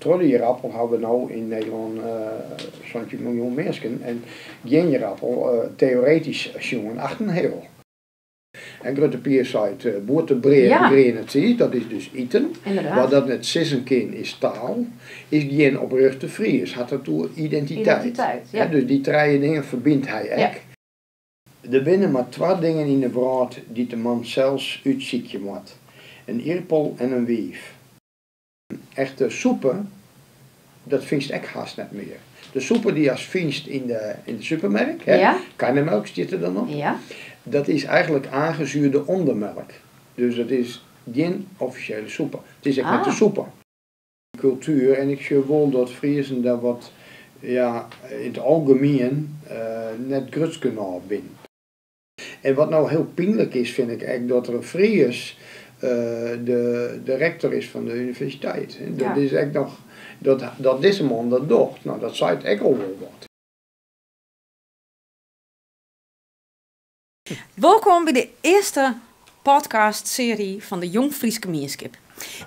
Trollen Jerappel hebben we nu in Nederland 20 miljoen mensen. En geen Jerappel, theoretisch jongen 8 heel. En Grutte Pier zei, boer breien het ziet, dat is dus eten. Inderdaad. Wat dat net sissen kind is taal, is geen oprecht te Fries. Had dat toe identiteit. Ja. Dus die drie dingen verbindt hij echt. Ja. Er binnen maar 2 dingen in de brood die de man zelfs uitziekje moet. Een eerpel en een wief. Echte soepen, dat vind ik haast net meer. De soepen die als vindt in de supermarkt, karnemelk zit er dan op. Ja. Dat is eigenlijk aangezuurde ondermelk. Dus dat is geen officiële soepen. Het is echt net de soepen. Cultuur, en ik zie wel dat Friesen daar wat, ja, in het algemeen net grutskanaal binnen. En wat nou heel pijnlijk is, vind ik eigenlijk dat er een Fries de rector is van de universiteit. Dat is echt nog, dat deze man dat doet. Nou, dat zei het echt al wel wat. Welkom bij de eerste podcastserie van de Jong Fries Gemeenschap.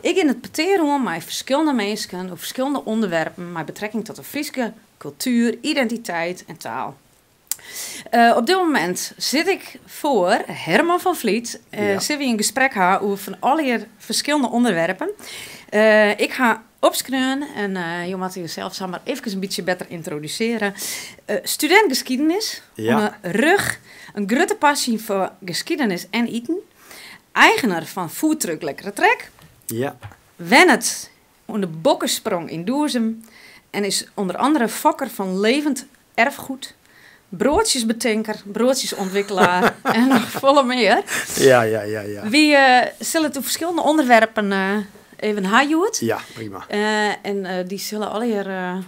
Ik in het peteren met verschillende mensen over verschillende onderwerpen met betrekking tot de Friese cultuur, identiteit en taal. Op dit moment zit ik voor Herman van Vliet. Zitten we in gesprek over van alle verschillende onderwerpen. Ik ga opschrijven en je moet jezelf samen even een beetje beter introduceren. Student geschiedenis, een rug, een grote passie voor geschiedenis en eten. Eigenaar van foodtruck Lekkere Trek. Ja. Wennet aan de bokkensprong in Doezum. En is onder andere fokker van levend erfgoed. Broodjesbetinker, broodjesontwikkelaar en nog volle meer. Ja. Wie zullen het verschillende onderwerpen even hajoet? Ja, prima. En die zullen alle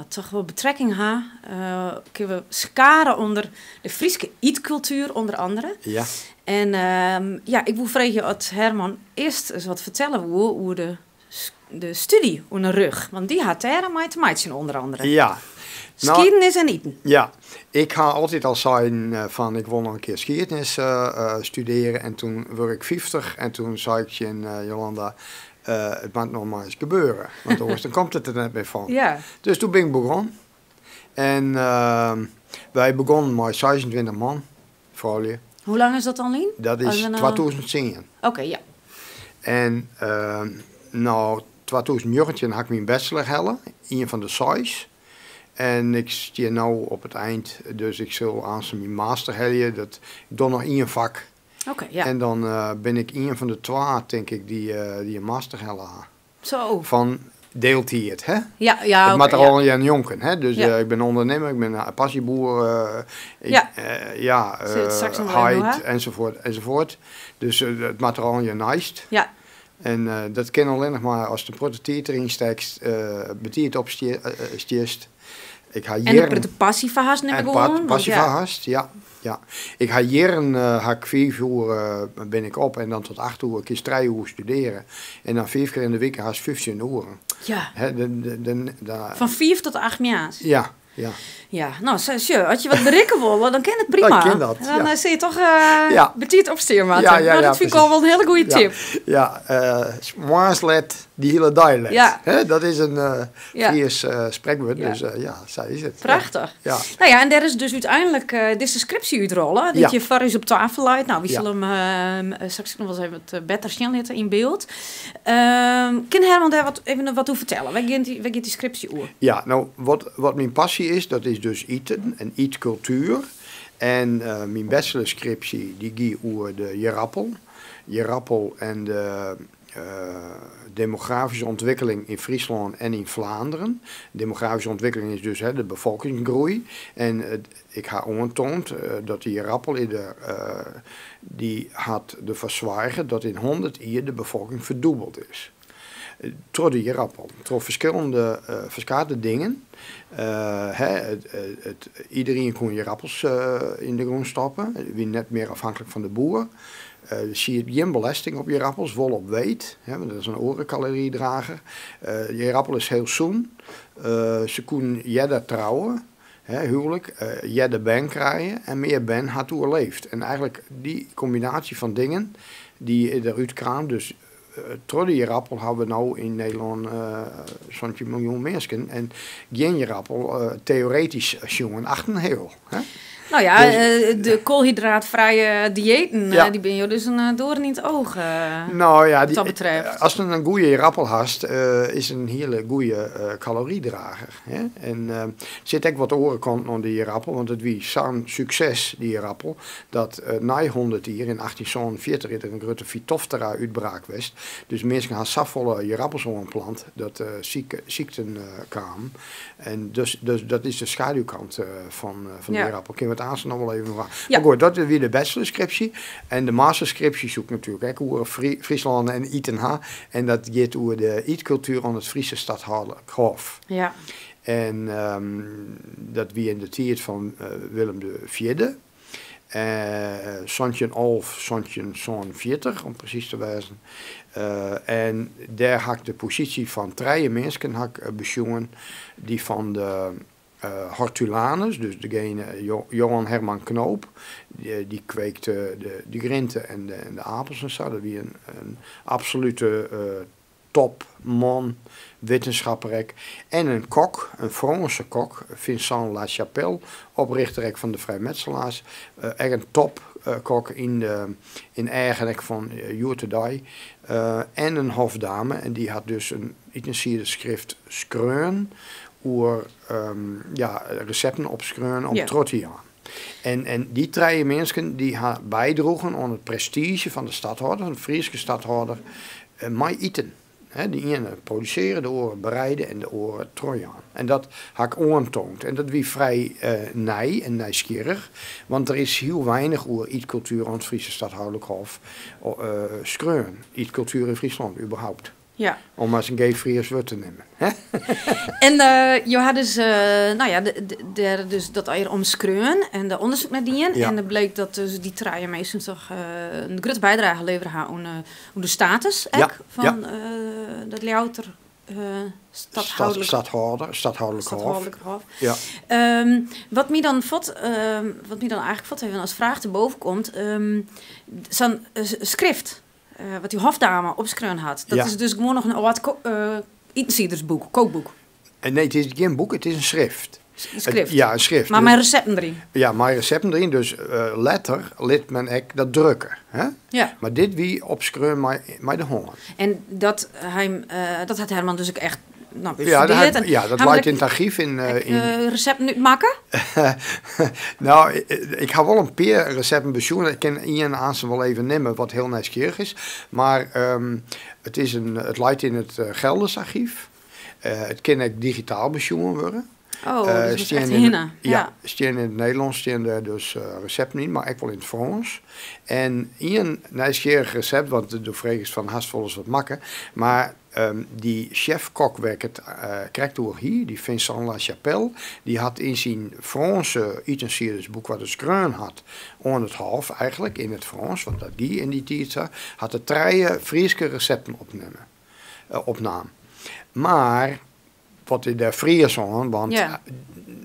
toch wel betrekking hebben. Kunnen we scharen onder de Friese eetcultuur onder andere. Ja. En ik wil vragen of Herman eerst eens wat vertellen hoe de studie onder rug. Want die had daar maar te maken onder andere. Ja. Geschiedenis en eten. Ja, ik ga altijd al zeggen van ik wil nog een keer geschiedenis studeren. En toen werd ik 50 en toen zei ik in Jolanda, het moet nog maar eens gebeuren. Want anders dan komt het er net meer van. Ja. Dus toen ben ik begonnen. En wij begonnen met 26 man, vrouwelijk. Hoe lang is dat dan, Lien? Dat is 2010. Oké, ja. En 2019 had ik mijn bachelor hellen, een van de 6. En ik sta nu op het eind, dus ik zal aan mijn master hellen. Ik doe nog 1 vak. Oké, ja. En dan ben ik een van de 2, denk ik, die een master hellen. Zo. Van deeltijd, hè? Ja, het moet er al een jonken, hè? Dus ik ben ondernemer, ik ben een passieboer, heid, enzovoort. Dus het moet er al een naast. Ja. En dat kan alleen nog maar als de prototype erin steekt, betiert opstierst. En de passie verhaast neem ik gewoon. Passie verhaast, ja. Ik ga jaren 4 uur ben ik op en dan tot 8 uur, kies 3 uur studeren. En dan 5 keer in de week haast 15 uur. Ja. He, van 4 tot 8 jaar. Ja. Ja, nou, als je wat bereiken wil, dan kan het prima. Dan kan dat, dan zie je toch betiert opsturen, Maarten. Ja, dat vind ik al wel een hele goede tip. Ja, Maaslet, die hele dialect. Ja. Dat is een Fries spreekwoord, dus zo is het. Prachtig. Ja. Nou ja, en daar is dus uiteindelijk de scriptie uitrollen, dat je voor is op tafel leidt. Nou, we zullen hem straks nog wel even wat beter zien in beeld. Kan Herman daar even wat over vertellen? Waar gaat die scriptie over? Ja, nou, wat mijn passie is, dat is dus eten en eetcultuur. En mijn bachelorscriptie, die gaat over de Jerappel en de demografische ontwikkeling in Friesland en in Vlaanderen. Demografische ontwikkeling is dus de bevolkingsgroei. En ik heb aangetoond dat de Jerappel die had de verzwaren dat in 100 jaar de bevolking verdubbeld is. Door de Jerappel, door verschillende dingen. Iedereen kon Jerappels in de grond stoppen. Wie net meer afhankelijk van de boer. Zie je geen belasting op Jerappels, wel op weet. Want dat is een orencaloriedrager. Jerappel is heel zoen. Ze kunnen jeder trouwen. Huwelijk, jeder ben krijgen. En meer ben had overleefd. En eigenlijk die combinatie van dingen die eruit kwamen, dus Trodde je rappel hebben we nou in Nederland zo'n miljoen mensen. En geen je rappel theoretisch jongen 8 heel. Nou ja, de koolhydraatvrije diëten, die ben je dus een doorn in het oog, nou ja, wat dat betreft. Als je een goede rappel hast, is een hele goede caloriedrager. Hè? En zit ook wat orenkant aan die rappel, want het wie zo'n succes, die rappel, dat na 100 jaar in 1847 is er een grote Phytophthora uitbraak was. Dus mensen gaan safvolle je rappels plant, dat ziekten kwamen. En dus dat is de schaduwkant van die rappel. Kunnen we het aanstaan nog wel even vragen. Ja. Maar goed, dat is weer de bachelorscriptie. En de masterscriptie zoekt natuurlijk hoe Friesland en ITNH. En dat gaat over de eetcultuur aan het Friese stadhof. Ja. En dat wie in de tijd van Willem IV. Sontjen Olf, Sontjen 40, om precies te wijzen. En daar had ik de positie van 3 mensen besjongen die van de hortulanus, dus degene Johan Herman Knoop, die kweekte de grinten en de apels en zo. Dat was een absolute topman, wetenschapper. En een kok, een Franse kok, Vincent Lachapelle, oprichter van de Vrijmetselaars. Echt een topkok in eigenlijk van Joertedij. En een hofdame, en die had dus een intensieve schrift Skreun, over recepten op Skreun om Trottiaan. En die 3 mensen die bijdroegen aan het prestige van de stadhouder, van de Friese stadhouder, mij eten. Die ene produceren, de oren bereiden en de oren trooien. En dat had ik aantoond. En dat wie vrij nij en nieuwsgierig. Want er is heel weinig over eetcultuur aan het Friese stadhoudelijk hof. Skreun, eetcultuur in Friesland überhaupt. Ja. Om maar eens een gay Fries woord te nemen. En je had dus, dus dat je omskreun en de onderzoek naar die. Ja. En dan bleek dat dus die traaien meestal toch een grote bijdrage leveren aan de status van dat louter stadhoudelijk hof. Ja. Wat mij dan eigenlijk even als vraag te boven komt, zo'n schrift. Wat die hofdame op Skreun had. Dat is dus gewoon nog een wat etensiedersboek, kookboek. Nee, het is geen boek, het is een schrift. Een schrift. Maar mijn recepten erin. Ja, mijn recepten erin. Dus letter liet men ook dat drukken. Hè? Ja. Maar dit wie op Skreun met de honger. En dat had Herman dus ook echt dat lijkt in het archief. Recepten nu maken? Nou, ik ga wel een paar recepten bezoeken. Ik kan Ian Aansen wel even nemen, wat heel nieuwsgierig is. Maar het lijkt in het Gelders archief. Het kan ook digitaal bezoeken worden. Oh, dat is echt hinnen. Staan in het Nederlands, staan er dus recepten in, maar ook wel in het Frans. En een nieuwsgierig recept, want de vraag is van haastvol is wat makken. Maar die chef-kok krijgt door hier, die Vincent Lachapelle, die had in zijn Franse utensilesboek, wat de Skreun had, aan het half eigenlijk, in het Frans, want dat die in die tijd had de 3 Friese recepten opnaam. Maar wat hij daar Fries aan, want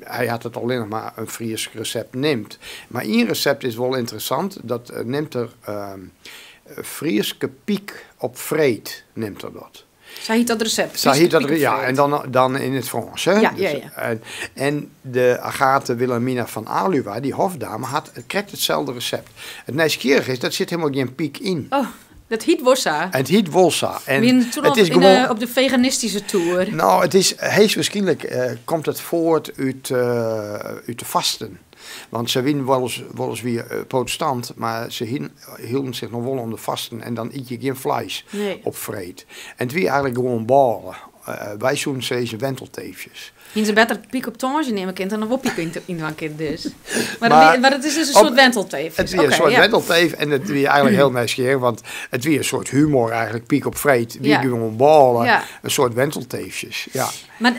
hij had het alleen nog maar een Fries recept neemt. Maar één recept is wel interessant, dat neemt er Frieske piek op vreed, neemt er dat. Zij heet dat recept? Zij heet dat, en dan in het Frans. Hè? Ja, dus, en de Agathe Wilhelmina van Aluwa, die hofdame, krijgt hetzelfde recept. Het nieuwsgierige is, dat zit helemaal geen piek in. Oh. Dat heet Wossa. Het heet Wossa. En het is gewoon op de veganistische tour. Nou, het is hees waarschijnlijk komt het voort uit de vasten. Want ze winnen wel eens weer protestant, maar ze hielden zich nog wel om de vasten en dan eet je geen vlees op vreed. En het wie eigenlijk gewoon ballen. Wij zoen deze wentelteefjes. Ze beter piek op tonge nemen kind en dan wel piek in een kind dus. Maar het is dus een soort wentelteef. Het is een soort wentelteef en het is eigenlijk heel nieuwsgierig, want het is een soort humor eigenlijk, piek op vreed. Wie gewoon ballen, een soort wentelteefjes. Ja.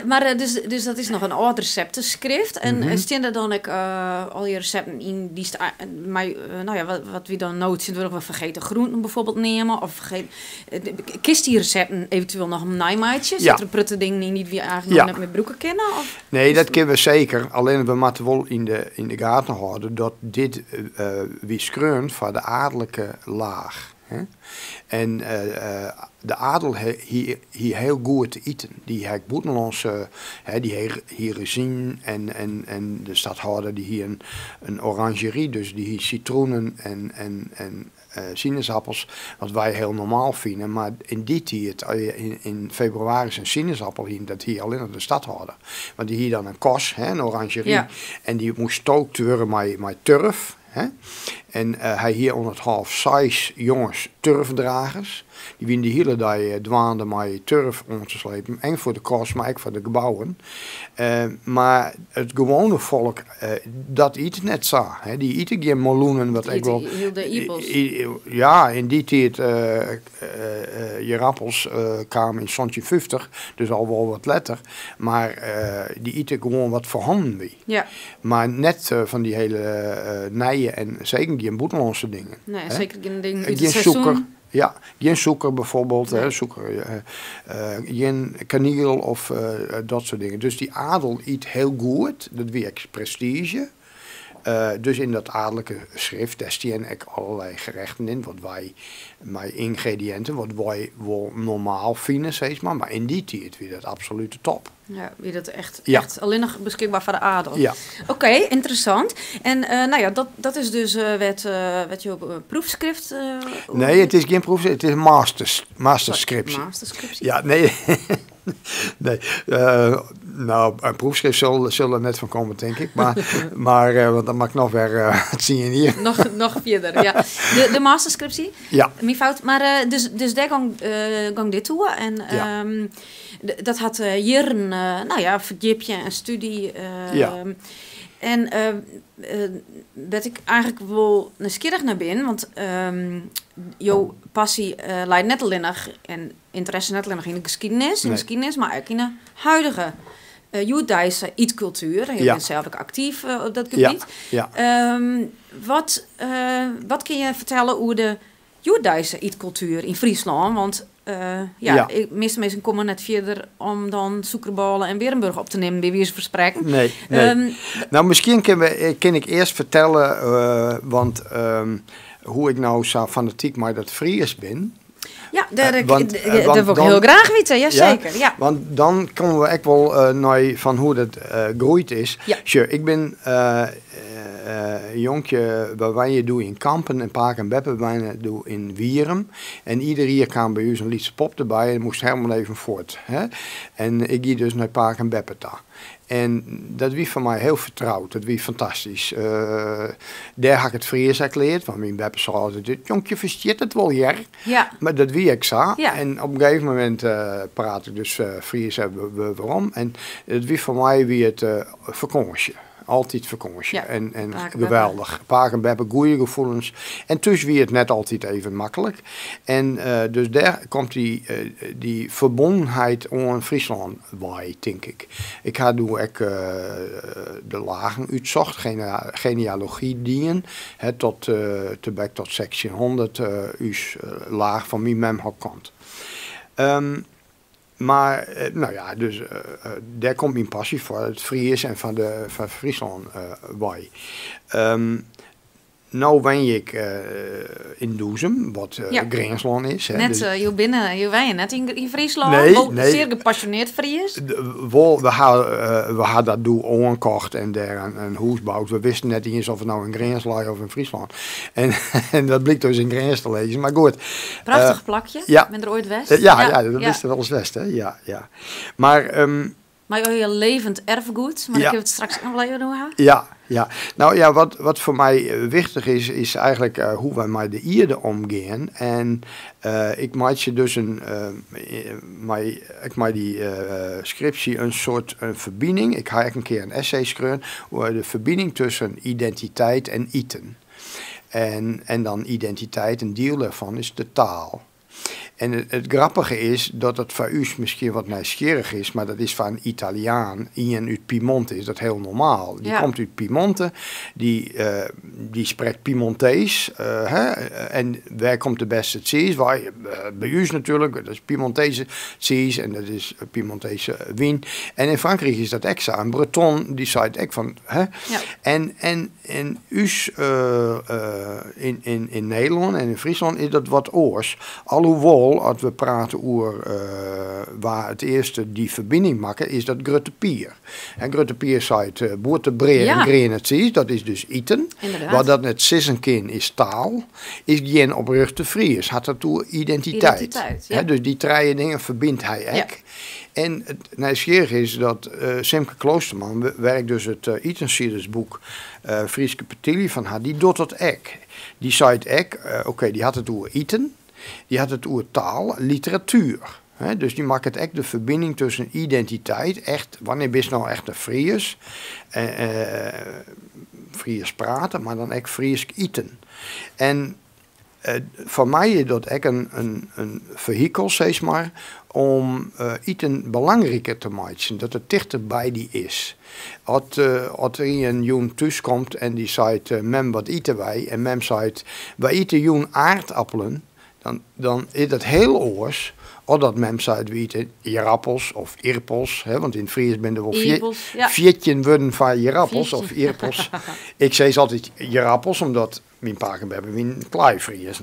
Maar dus dat is nog een oud receptenschrift en staan er dan ook al je recepten in die wat we dan nooit zien, we vergeten groenten bijvoorbeeld nemen of vergeten. Kist die recepten eventueel nog een nijmaatje? Zit er prutte dingen niet wie eigenlijk nog met broeken kennen? Of? Nee, dat kunnen we zeker. Alleen we moeten wel in de gaten houden dat dit wie Skreun van de adellijke laag. Hè? En de adel hier heel goed te eten. Die heeft buitenlandse, die hier zien en de stadhouder die hier een orangerie, dus die hier citroenen en sinaasappels, wat wij heel normaal vinden. Maar in die tijd, in februari een sinaasappel hier, dat hier alleen in de stadhouder. Want die hier dan een kos, een orangerie, ja. En die moest stookt worden met turf. Hè? En hij hier onder het half 6 jongens turfdragers. Die winnen de hele dag dwaande met turf om te slepen. En voor de kost, maar ook voor de gebouwen. Maar het gewone volk, dat eet net zo. Hè? Die eten geen meloenen. Wat ik wel. Ja, in die tijd, je appels kwamen in Sontje 50, dus al wel wat letter. Maar die eten gewoon wat voorhanden wie. Ja. Maar net van die hele nijen en zeker geen buitenlandse dingen. Nee, hè? Zeker geen dingen uit geen het seizoen. Zoeker. Ja, geen zoeker bijvoorbeeld, nee. Geen kaniel of dat soort dingen. Dus die adel eet heel goed, dat werkt prestige. Dus in dat adellijke schrift, daar staan ook allerlei gerechten in, wat wij, met ingrediënten, wat wij wel normaal vinden, zeg maar in die tijd weer dat absolute top. Ja, weer dat echt alleen nog beschikbaar voor de adel. Ja. Oké, interessant. En dat is dus wat je proefschrift... nee, het is geen proefschrift, het is masterscriptie. Masterscriptie? Ja, nee. Nee, nou, een proefschrift zal er net van komen, denk ik. Maar want dan mag ik nog weer, het zie je hier. Nog verder, ja. De masterscriptie? Ja. Mijn fout. Maar dus daar gang dit toe. En ja. Dat had jaren, verdiepje en studie. Ja. En werd ik eigenlijk wel nieuwsgierig naar binnen, want jouw passie leidt net alleen nog en interesse net alleen nog in de geschiedenis, maar ook in de huidige Joodse eetcultuur. Je bent zelf ook actief op dat gebied. Ja. Ja. Wat kun je vertellen over de Joodse eetcultuur in Friesland? Want meeste mensen komen net verder om dan Zoekerballen en Berenburg op te nemen bij wie ze verspreken. Nee. Nou, misschien kan ik eerst vertellen, want hoe ik nou zo fanatiek maar dat Fries ben. Ja, dat wil ik heel graag weten, jazeker. Ja. Want dan komen we echt wel naar van hoe dat groeit is. Ja. Sure, ik ben jonkje bij wijnen doe in Kampen en Paak en Beppe wijnen doe in Wierum. En ieder jaar kwam bij u een liedse pop erbij en moest helemaal even voort. Hè? En ik ging dus naar Paak en Beppe daar. En dat was voor mij heel vertrouwd. Dat was fantastisch. Daar had ik het Fries geleerd. Want mijn Beppe zei altijd, jonkje versteert het wel, ja. Ja. Maar dat wie ik zo. Ja. En op een gegeven moment praat ik dus Fries waarom. En het was voor mij wie het vakantie. Altijd vakantie. Ja, en geweldig. Paak en Beppe, goede gevoelens. En tussen wie het net altijd even makkelijk. En dus daar komt die verbondenheid aan Friesland bij, denk ik. Ik had toen ook de lagen uitzocht, genealogie dienen. Tot section 100 laag van mijn mem komt. Maar, dus daar komt mijn passie voor het Fries en van Friesland bij. Nou ben ik in Doezum, wat Grensland is. Hè, net, dus, je wijnen net in Friesland, nee. Zeer gepassioneerd Fries. We hadden dat doel aangekocht en daar een huis bouwd. We wisten net niet eens of het nou in Grensland of in Friesland. En dat bleek dus in Grens te lezen, maar goed. Prachtig plakje, ben er ooit West? Ja, dat wist wel eens West, hè. Ja. Maar je levend erfgoed, maar ik heb het straks nog wel even doen. Ja. Nou ja, wat voor mij wichtig is eigenlijk hoe wij met de Ierde omgaan. En ik maak je dus met die scriptie een soort verbinding. Ik ga een keer een essay schrijven over de verbinding tussen identiteit en eten. En dan identiteit, een deel daarvan is de taal. En het grappige is dat het voor u misschien wat nieuwsgierig is, maar dat is van een Italiaan. Ian uit Piemonte is dat heel normaal. Die komt uit Piemonte, die spreekt Piemontees. En waar komt de beste cheese? Bij u natuurlijk, dat is Piemontese cheese en dat is Piemontese wijn. En in Frankrijk is dat extra. Een Breton die zei ook van. En us in Nederland en in Friesland is dat wat oors. Alhoewel, als we praten over waar het eerste die verbinding maken, is dat Grutte Pier. En Grutte Pier zei het boertebreer en grene cheese, dat is dus eten. Inderdaad. Wat dat net sissenkin is taal, is geen oprechte Fries. Had dat toe identiteit. Dus die drie dingen verbindt hij ook. En het nieuwsgierige is dat Simke Kloosterman werkt dus het Eatensiders-boek Frieske Petilli van haar, die doet dat ook. Die zei het ook, die had het over eten, die had het over taal, literatuur. Dus die maakt het echt de verbinding tussen identiteit, echt, wanneer ben je nou echt een Fries, Fries praten, maar dan ook Fries eten. En voor mij is dat ook een vehikel, zeg maar, om eten belangrijker te maken, dat het dichterbij die is. Als er een jongen thuis komt en die zegt, mem, wat eten wij? En mem zegt, wij eten jongen aardappelen, dan is dat heel oors. Of dat mem zegt, we eten jerappels of irpels, want in Fries ben er wel 14 woorden van jerappels of irpels. Ik zeg altijd jerappels, omdat mijn paken hebben een kleifries.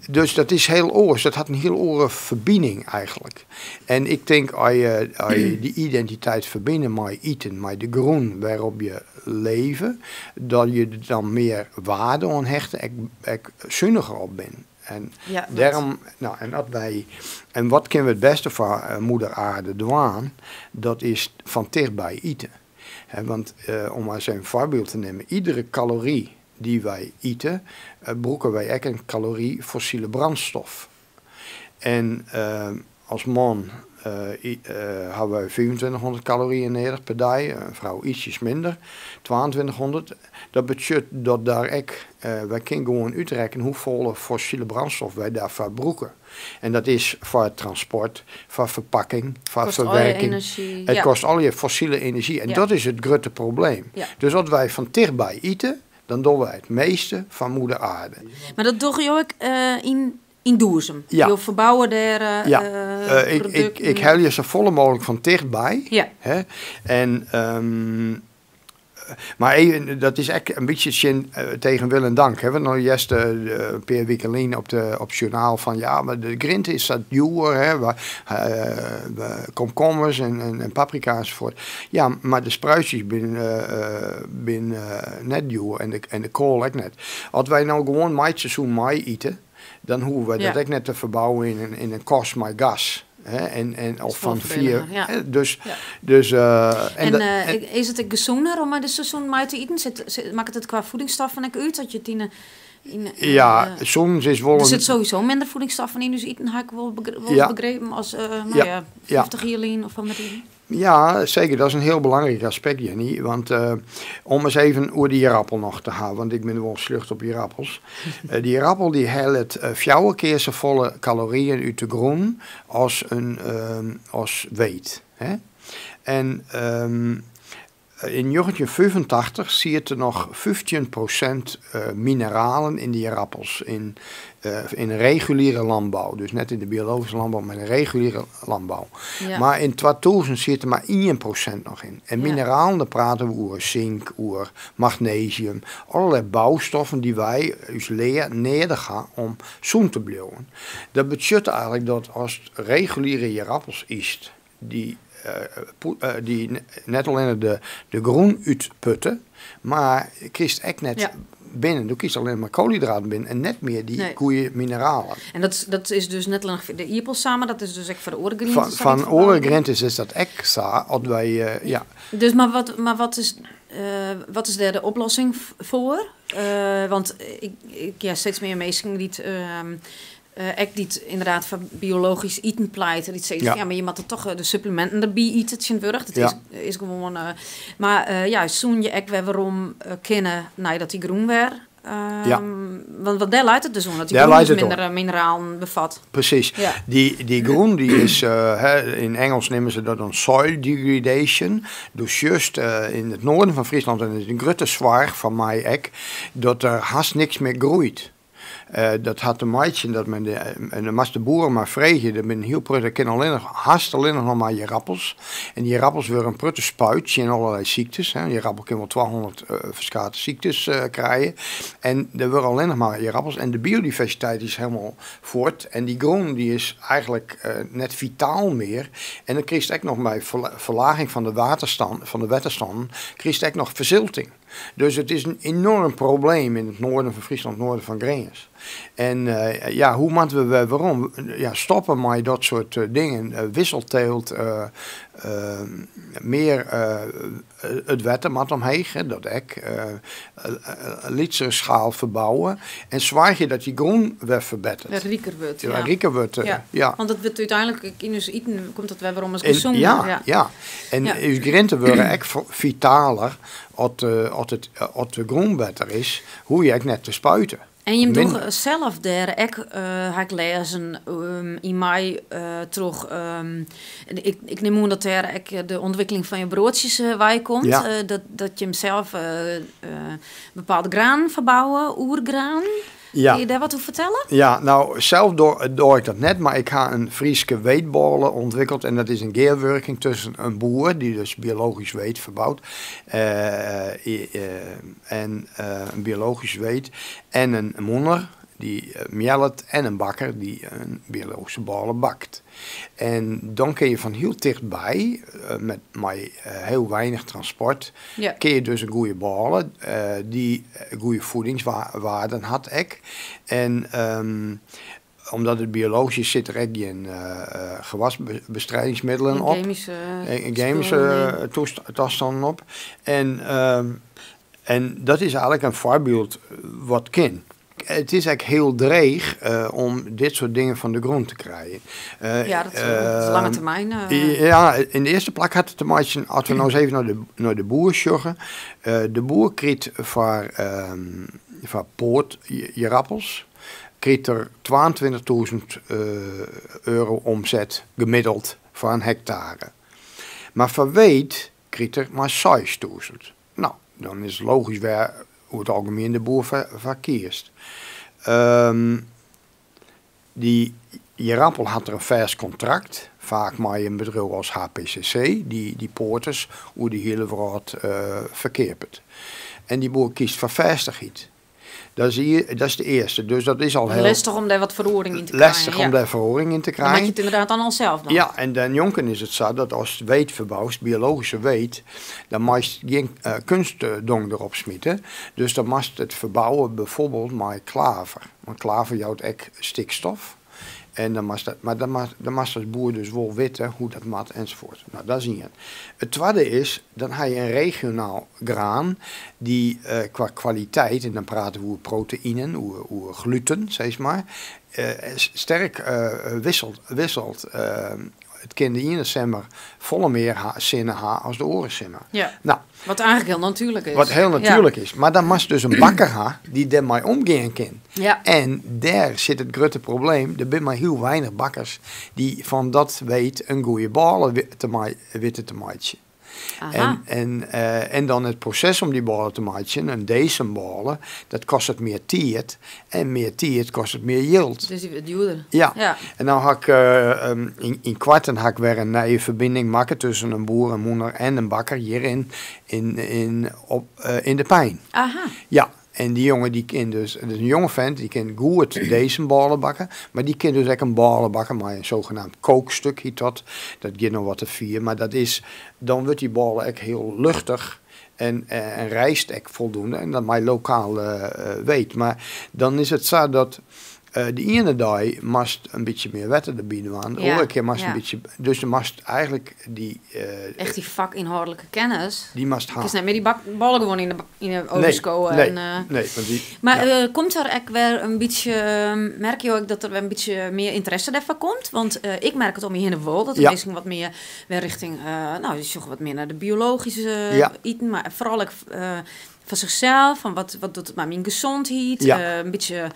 Dus dat is heel oors. Dat had een heel oren verbinding eigenlijk. En ik denk, als je die identiteit verbinden met eten, met de grond waarop je leven, dat je er dan meer waarde aan hecht en zinniger op bent. En daarom, en wat kunnen we het beste van moeder aarde doen? Dat is van dichtbij eten. Want om maar eens een voorbeeld te nemen, iedere calorie die wij eten, broeken wij ook een calorie fossiele brandstof. En als man hebben wij 2500 calorieën nodig per dag, een vrouw ietsjes minder, 2200. Dat betekent dat daar ook, wij kunnen gewoon uitrekenen hoeveel fossiele brandstof wij daar verbruiken. En dat is voor het transport, voor verpakking, voor verwerking. Het kost al je fossiele energie. En dat is het grote probleem. Ja. Dus als wij van dichtbij eten, dan doen wij het meeste van moeder aarde. Maar dat doe je ook in Doezem. Ja. Je verbouwen daar producten. Ik hel je zo volle mogelijk van dichtbij. Ja. En maar even, dat is echt een beetje tegen wil en dank. We nou juist Per Wikkelien op het journaal van maar de grind is dat duur, komkommers en paprika enzovoort. Ja, maar de spruitjes zijn net duur en de kool ook net. Als wij nou gewoon maitseizoen maai eten, dan hoeven we dat ook net te verbouwen in een kast met gas. Of van 4. Ja. Is het gezonder om de seizoen maar te eten? Maakt het qua voedingsstoffen ook uit dat je het soms is wel. Er zit sowieso minder voedingsstoffen in, dus eten heb ik wel begrepen als 50 hierlijn of van met eten. Ja, zeker. Dat is een heel belangrijk aspect, Jenny. Want om eens even over die jerappel nog te gaan, want ik ben wel slucht op jerappels. Die jerappel die heeft 4 keer zo volle calorieën uit de grond als weet. Hè? En in 1985 zie je er nog 15% mineralen in die jerappels. In reguliere landbouw. Dus net in de biologische landbouw, maar in reguliere landbouw. Ja. Maar in 2000 zit er maar 1% nog in. En mineralen, daar praten we over zink, over magnesium. Allerlei bouwstoffen die wij ons leren gaan om zoen te blijven. Dat betekent eigenlijk dat als het reguliere jerappels is, die net alleen de groen uitputten, maar kiest echt net binnen. Je kiest alleen maar koolhydraten binnen en net meer die goede mineralen. En dat is dus net alleen de ierpels samen, dat is dus echt voor de orengrentes. Van orengrentes is dat extra, als wij, Dus maar wat is daar de oplossing voor? Want ik steeds meer mensen die ik die inderdaad van biologisch eten pleiten. Die zegt, maar je moet er toch de supplementen erbij eten. Dat is gewoon... maar zoen je ook weer waarom kennen dat die groen weer Want daar leidt het dus om, dat die Daar groen dus leidt het minder mineralen bevat. Precies. Ja. Die groen die is, in Engels nemen ze dat dan soil degradation. Dus juist in het noorden van Friesland, en het is een grote zwaar van mij ook, dat er haast niks meer groeit. Dat had de meidje, dat men en dan moest de boeren maar vregen. Dat men heel pruttig kan alleen nog maar je rappels. En die rappels weer een prutte spuitje in allerlei ziektes. Hè. Je rappel kan wel 1200 verschillende ziektes krijgen. En er worden alleen nog maar je rappels. En de biodiversiteit is helemaal voort. En die groen die is eigenlijk net vitaal meer. En dan krijg je ook nog bij verlaging van de waterstanden, krijg je ook nog verzilting. Dus het is een enorm probleem in het noorden van Friesland, noorden van Grenjes. En hoe moeten we waarom? Ja, stoppen met dat soort dingen. Wisselteelt, meer het wetten met omheen, dat ik lietse schaal verbouwen. En zwaar je dat die groen weer verbetert. Dat rieker wordt. Ja, rieker wordt, ja. Want het wordt uiteindelijk, in ons eten komt het weer om als gezond. Ja. En uw grinten worden echt vitaler als de groen beter is, hoe je net te spuiten. En je hebt toch zelf daar heb ik lezen in mei terug. Ik neem aan dat daar de ontwikkeling van je broodjes bij komt. Ja. Dat je hem zelf bepaalde graan verbouwen, oergraan. Ja. Kun je daar wat over vertellen? Ja, nou, zelf doe ik dat net, maar ik ga een Frieske weetballen ontwikkeld. En dat is een gearwerking tussen een boer, die dus biologisch weet verbouwt, en een biologisch weet, en een moeder die mjellet, en een bakker die een biologische ballen bakt. En dan kun je van heel dichtbij, met heel weinig transport, kun je dus een goede ballen, die goede voedingswaarden had ik. En omdat het biologisch is, zit er ook geen gewasbestrijdingsmiddelen op. Chemische toestanden op. En dat is eigenlijk een voorbeeld wat kan. Het is eigenlijk heel dreig om dit soort dingen van de grond te krijgen. Dat is lange termijn. Ja, in de eerste plek had het te maken, als we nou eens even naar de boer sjoggen. De boer kreeg voor poort je rappels, kreeg er €22.000 omzet gemiddeld voor een hectare. Maar voor weet kreeg er maar 6.000. Nou, dan is het logisch waar hoe het algemeen de boer verkiest. Je rappel had er een vers contract, vaak met een bedrijf als HPCC, die poorters, hoe die hele wereld verkeert. En die boer kiest voor vestigheid. Dat is de eerste. Dus dat is al heel lastig om daar wat verhoring in te krijgen. Lastig om daar verhoring in te krijgen. Dan maak je het inderdaad dan al zelf dan. Ja, en dan jonken is het zo dat als het weet verbouwt, biologische weet, dan mag je geen kunstdong erop smieten. Dus dan mag het verbouwen bijvoorbeeld met klaver. Want klaver jouwt ook stikstof. En dan mag als boer dus wel weten hoe dat moet enzovoort. Nou, dat zie je. Het tweede is, dan heb je een regionaal graan die qua kwaliteit, en dan praten we over proteïnen, over gluten, zeg maar, sterk wisselt. Het kind in december volle meer zinnen als de orensimmer. Ja. Nou, wat eigenlijk heel natuurlijk is. Wat heel natuurlijk is. Maar dan mag dus een bakker hebben die daarmee omgaan kan. Ja. En daar zit het grote probleem. Er zijn maar heel weinig bakkers die van dat weet een goede ballen witte te maken. En dan het proces om die ballen te maken, een decemballen, dat kost het meer tijd. En meer tijd kost het meer yield. Dus die duurder. Ja. En nou had ik in kwarten had ik weer een nieuwe verbinding maken tussen een boer, een moeder en een bakker hier in de Pijn. Aha. Ja. En die jongen die kan dus, het is een jonge vent, die kan goed deze ballen bakken, maar die kan dus ook een ballen bakken, maar een zogenaamd kookstuk heet dat. Dat geeft nog wat te vier, maar dat is, dan wordt die ballen ook heel luchtig en rijst ook voldoende en dat mij lokaal weet. Maar dan is het zo dat de ene dag moest een beetje meer wetten erbij doen. De andere keer moest een beetje. Dus je moest eigenlijk die. Echt die vakinhoudelijke kennis. Die moest gaan. Het is net meer die ballen gewoon in de oversco. Nee, want die. Maar komt er ook weer een beetje. Merk je ook dat er weer een beetje meer interesse daarvan komt? Want ik merk het om je heen wel dat er misschien wat meer weer richting. Je zocht wat meer naar de biologische eten, maar vooral ook. van zichzelf, van wat doet het met mijn gezondheid, een beetje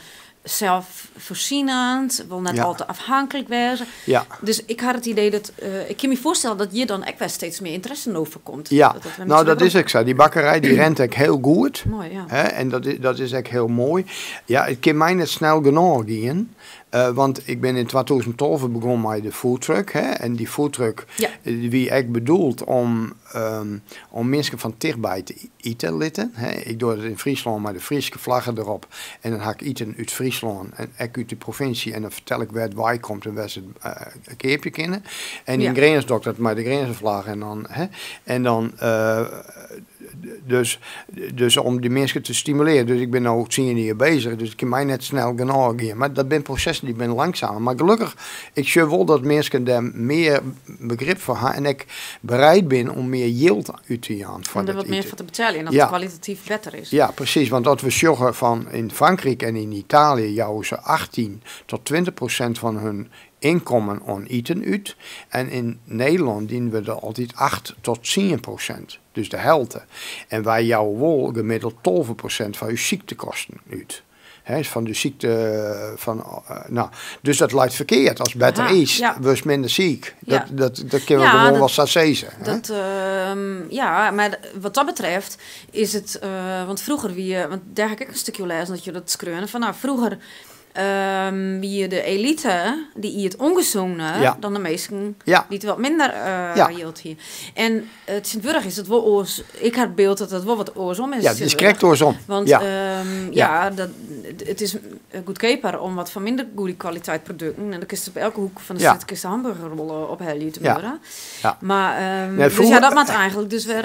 zelfvoorzienend, wil net altijd afhankelijk wezen. Ja. Dus ik had het idee dat, ik kan me voorstellen dat je dan ook wel steeds meer interesse over komt. Ja, dat is ook zo. Die bakkerij die rent ook heel goed. Mooi, ja. Hè? En dat is ook heel mooi. Ja, het kan mij net snel genoeg gaan. Want ik ben in 2012 begonnen met de foodtruck. En die foodtruck wie echt bedoeld om mensen van dichtbij te eten litten. Ik doe het in Friesland met de Friese vlaggen erop. En dan ga ik eten uit Friesland en ik uit de provincie. En dan vertel ik waar het bij komt en waar ze een keertje kennen. En in Grens doe ik dat met de Grensvlag. En dan dus om die mensen te stimuleren. Dus ik ben nu 10 jaar bezig. Dus ik kan mij net snel genoeg gaan. Maar dat zijn processen die ben langzamer. Maar gelukkig, ik zie wel dat mensen daar meer begrip voor hebben. En ik bereid ben om meer yield uit te gaan. Om er wat meer voor te betalen en dat het kwalitatief beter is. Ja, precies. Want dat we zorgen van in Frankrijk en in Italië jouwen ze 18% tot 20% van hun inkomen aan eten uit. En in Nederland dienen we er altijd 8% tot 10%. Dus de helft. En wij jouwen wel gemiddeld 12% van je ziektekosten uit. Van de ziekte dus dat lijkt verkeerd. Als het beter is, was minder ziek. Dat kunnen we gewoon wel zo zeggen. Maar wat dat betreft is het... want vroeger, want daar heb ik een stukje lezen dat je dat screunen. Van vroeger... wie de elite, die het ongezonde, dan de meesten die het wat minder hield hier. En het Sint-Wurg is het wel oors. Ik had het beeld dat het wel wat oorsom is. Ja, het is correct oorsom. Want het is goedkoper om wat van minder goede kwaliteit producten. En dan kun je op elke hoek van de stad kun je hamburgerrollen ophellen te worden. Maar dus dat maakt eigenlijk dus weer.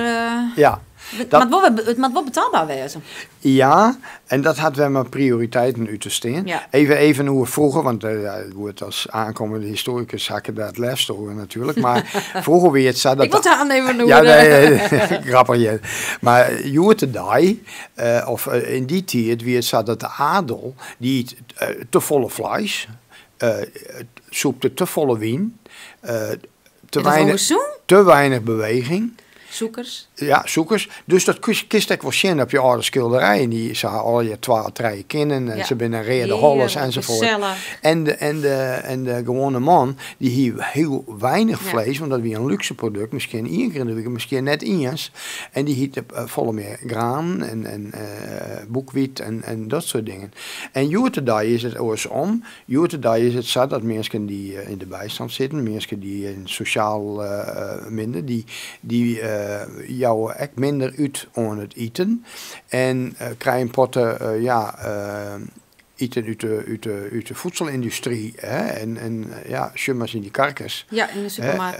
Het moet wel betaalbaar wezen. Ja, en dat had wel maar prioriteiten uit te staan. Ja. Even hoe we vroeger, want hoe het als aankomende historicus had ik dat les horen natuurlijk. Maar vroeger weer het zat dat. Ik wil het aannemen noemen. Ja, nee, grappig. Maar Joert de Dai, of in die tijd weer het zat dat de adel die te volle vlees, soepte te volle wien, te weinig beweging. Zoekers. Ja, zoekers. Dus dat kist ik wel zien op je oude schilderijen. Die ze al je 12, 3 kinderen en ze binnen reden hollers enzovoort. En de gewone man, die hier heel weinig vlees, want dat weer een luxe product, misschien 1 keer in de week, misschien net eens. En die hiet volle meer graan en boekweit en dat soort dingen. En Joertedij is het andersom. Joertedij is het zo dat mensen die in de bijstand zitten, mensen die in sociaal minder, die jou echt minder uit aan het eten. En krijgen potten eten uit de voedselindustrie. En schummers in die karkers. Ja, in de supermarkt.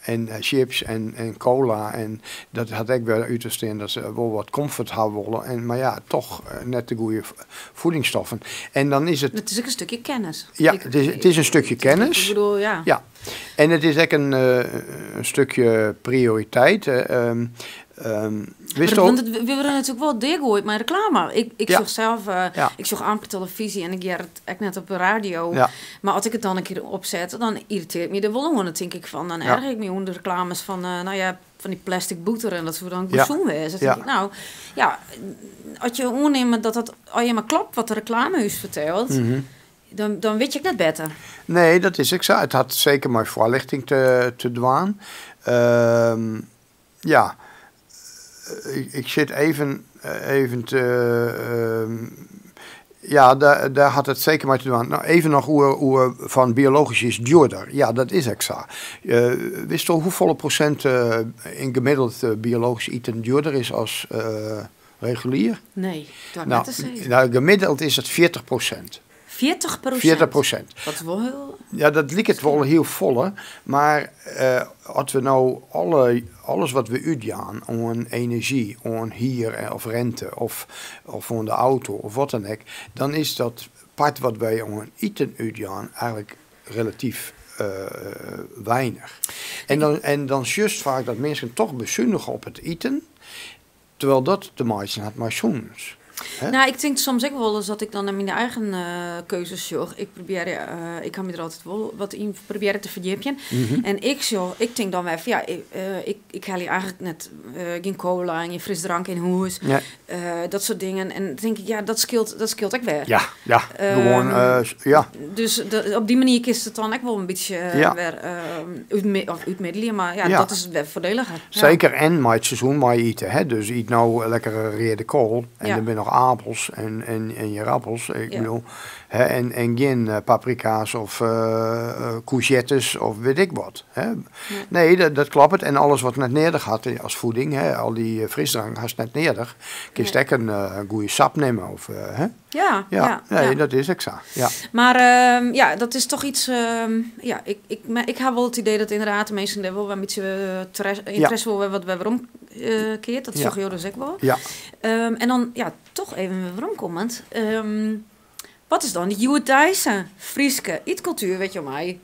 En chips en cola. En dat had ik wel uit te staan dat ze wel wat comfort hebben willen. Maar toch net de goede voedingsstoffen. En dan is het... Het is ook een stukje kennis. Ja, het is een stukje kennis. Ik bedoel, ja. En het is ook een stukje prioriteit. Want we worden natuurlijk wel deelgooid met reclame. Ik zag zelf, ik zag amper televisie en ik jaar het echt net op de radio. Ja. Maar als ik het dan een keer opzet, dan irriteert me de wel. Dan denk ik van, dan erg ik me onder de reclames van, van die plastic boeter en dat soort dan goed wezen. Dan denk ik, als je aanneemt dat als je maar klopt wat de reclamehuis vertelt. Dan weet je het net beter. Nee, dat is ik zo. Het had zeker maar voorlichting te doen. Ik zit even te... daar had het zeker maar te doen. Nou, even nog hoe van biologisch is duurder. Ja, dat is ook zo. Wist je hoeveel procent in gemiddeld biologisch eten duurder is als regulier? Nee, dat net te zeggen. Nou, gemiddeld is het 40%. 40%? 40%. Dat is wel heel... Ja, dat lijkt het wel heel volle. Maar als we nou alles wat we uitgaan, aan energie, aan hier of rente of aan de auto of wat dan ook, dan is dat part wat wij aan eten uitgaan eigenlijk relatief weinig. En dan juist vaak dat mensen toch bezuinigen op het eten, terwijl dat de meisten had maar soms. Hè? Nou, ik denk soms ook wel eens dat ik dan in mijn eigen keuzes zorg. Ik kan me er altijd wel wat in proberen te verdiepen. En ik denk dan wel van, ja, ik haal hier eigenlijk net geen cola en geen frisdrank in huis. Ja. Dat soort dingen. En dan denk ik, ja, dat scheelt ook weer. Ja, gewoon, ja. Dus op die manier is het dan ook wel een beetje weer uitmiddelen. Maar ja, dat is weer voordeliger. Zeker, en maar het seizoen maar eten. Hè? Dus eet nou lekkere rede kool. En dan ben je nog appels en je appels. Ik bedoel, hè? En geen paprika's of courgettes of weet ik wat. Hè? Nee, dat klopt. En alles wat net neerder gaat als voeding, hè? Al die frisdrank has net neerder. Kun je een goede sap nemen. Of, hè? Nee, dat is exact. Ja. Maar dat is toch iets. Ik heb wel het idee dat inderdaad de mensen er wel een beetje interesse voor wat we waarom keert. Dat zag je dus ook wel. Ja. En dan toch even waarom komend. Wat is dan die Juwedijse Frieske eetcultuur? Weet je mij?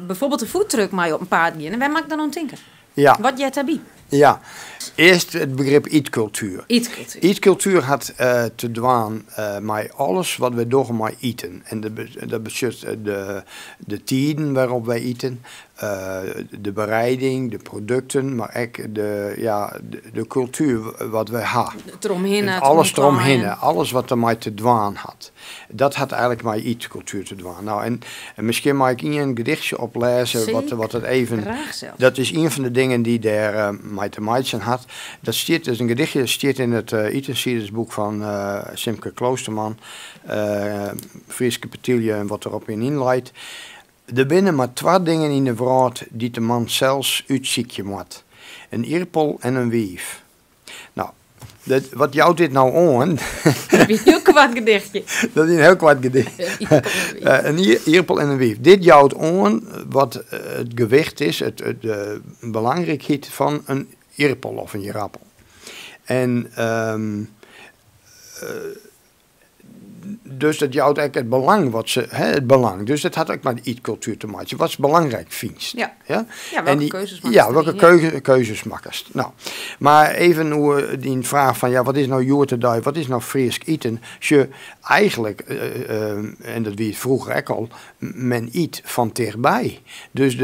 Bijvoorbeeld de foodtruck maar op een paard gaan. En wij maken dan aan denken. Ja. Wat jij daarbij? Ja, eerst het begrip eetcultuur. Eetcultuur had te doen met alles wat we door maar eten. En dat betreft de tijden waarop wij eten, de bereiding, de producten, maar ook de cultuur wat wij hebben. Alles eromheen, alles wat er mee te doen had. Dat had eigenlijk met eetcultuur te doen. Nou, en misschien mag ik hier een gedichtje oplezen wat het even. Dat is een van de dingen die daar mee te maken had. Dat staat, dus een gedichtje staat in het boek van Simke Kloosterman, Frieske Petilje en wat erop inleidt. Er binnen maar 2 dingen in de wereld die de man zelfs uitziekje moet. Een eerpel en een wief. Nou, wat jou dit nou aan? Dat is een heel kwart gedichtje. Dat is een heel kwart gedichtje. Een eerpel en een wief. Dit jouwt aan wat het gewicht is, de belangrijkheid van een eerpel of een jerappel. En dus dat jouwt eigenlijk het belang het belang. Dus dat had ook met eetcultuur te maken. Wat is belangrijk vindt. Ja, welke keuzes maakt. Ja, welke keuzes maakt. Nou, maar even hoe die vraag van wat is nou Joertedij, wat is nou Friesk eten? Je eigenlijk, en dat wie het vroeger ook al, men eet van dichtbij. Dus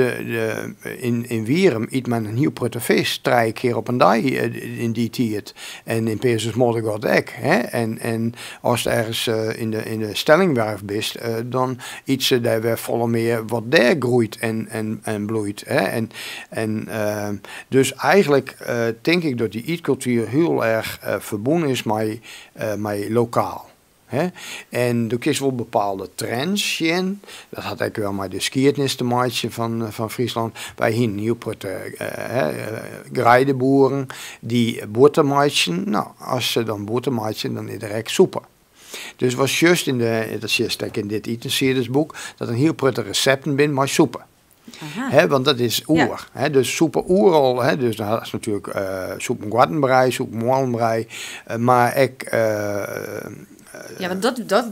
in Wierum eet men een heel prettig vis 3 keer op een dag in die tijd. En in Peerses Moddergod ook. En als er ergens in de stellingwerf bent, dan iets daar weer volle meer wat daar groeit en bloeit. Dus eigenlijk denk ik dat die eetcultuur heel erg verbonden is met lokaal. En er is wel bepaalde trends in. Dat had eigenlijk wel met de skiertnis te maken van Friesland. Wij hier heel grijdenboeren die boter maken. Nou, als ze dan boter maken, dan is er direct soepen. Dus het was juist in dit etenseriesboek dat een heel prettig recepten bin met soepen. Want dat is oer. Dus soepen oer al. Dus dat is natuurlijk soepen gwartenbrei, soepen molenbrei. Maar ik... want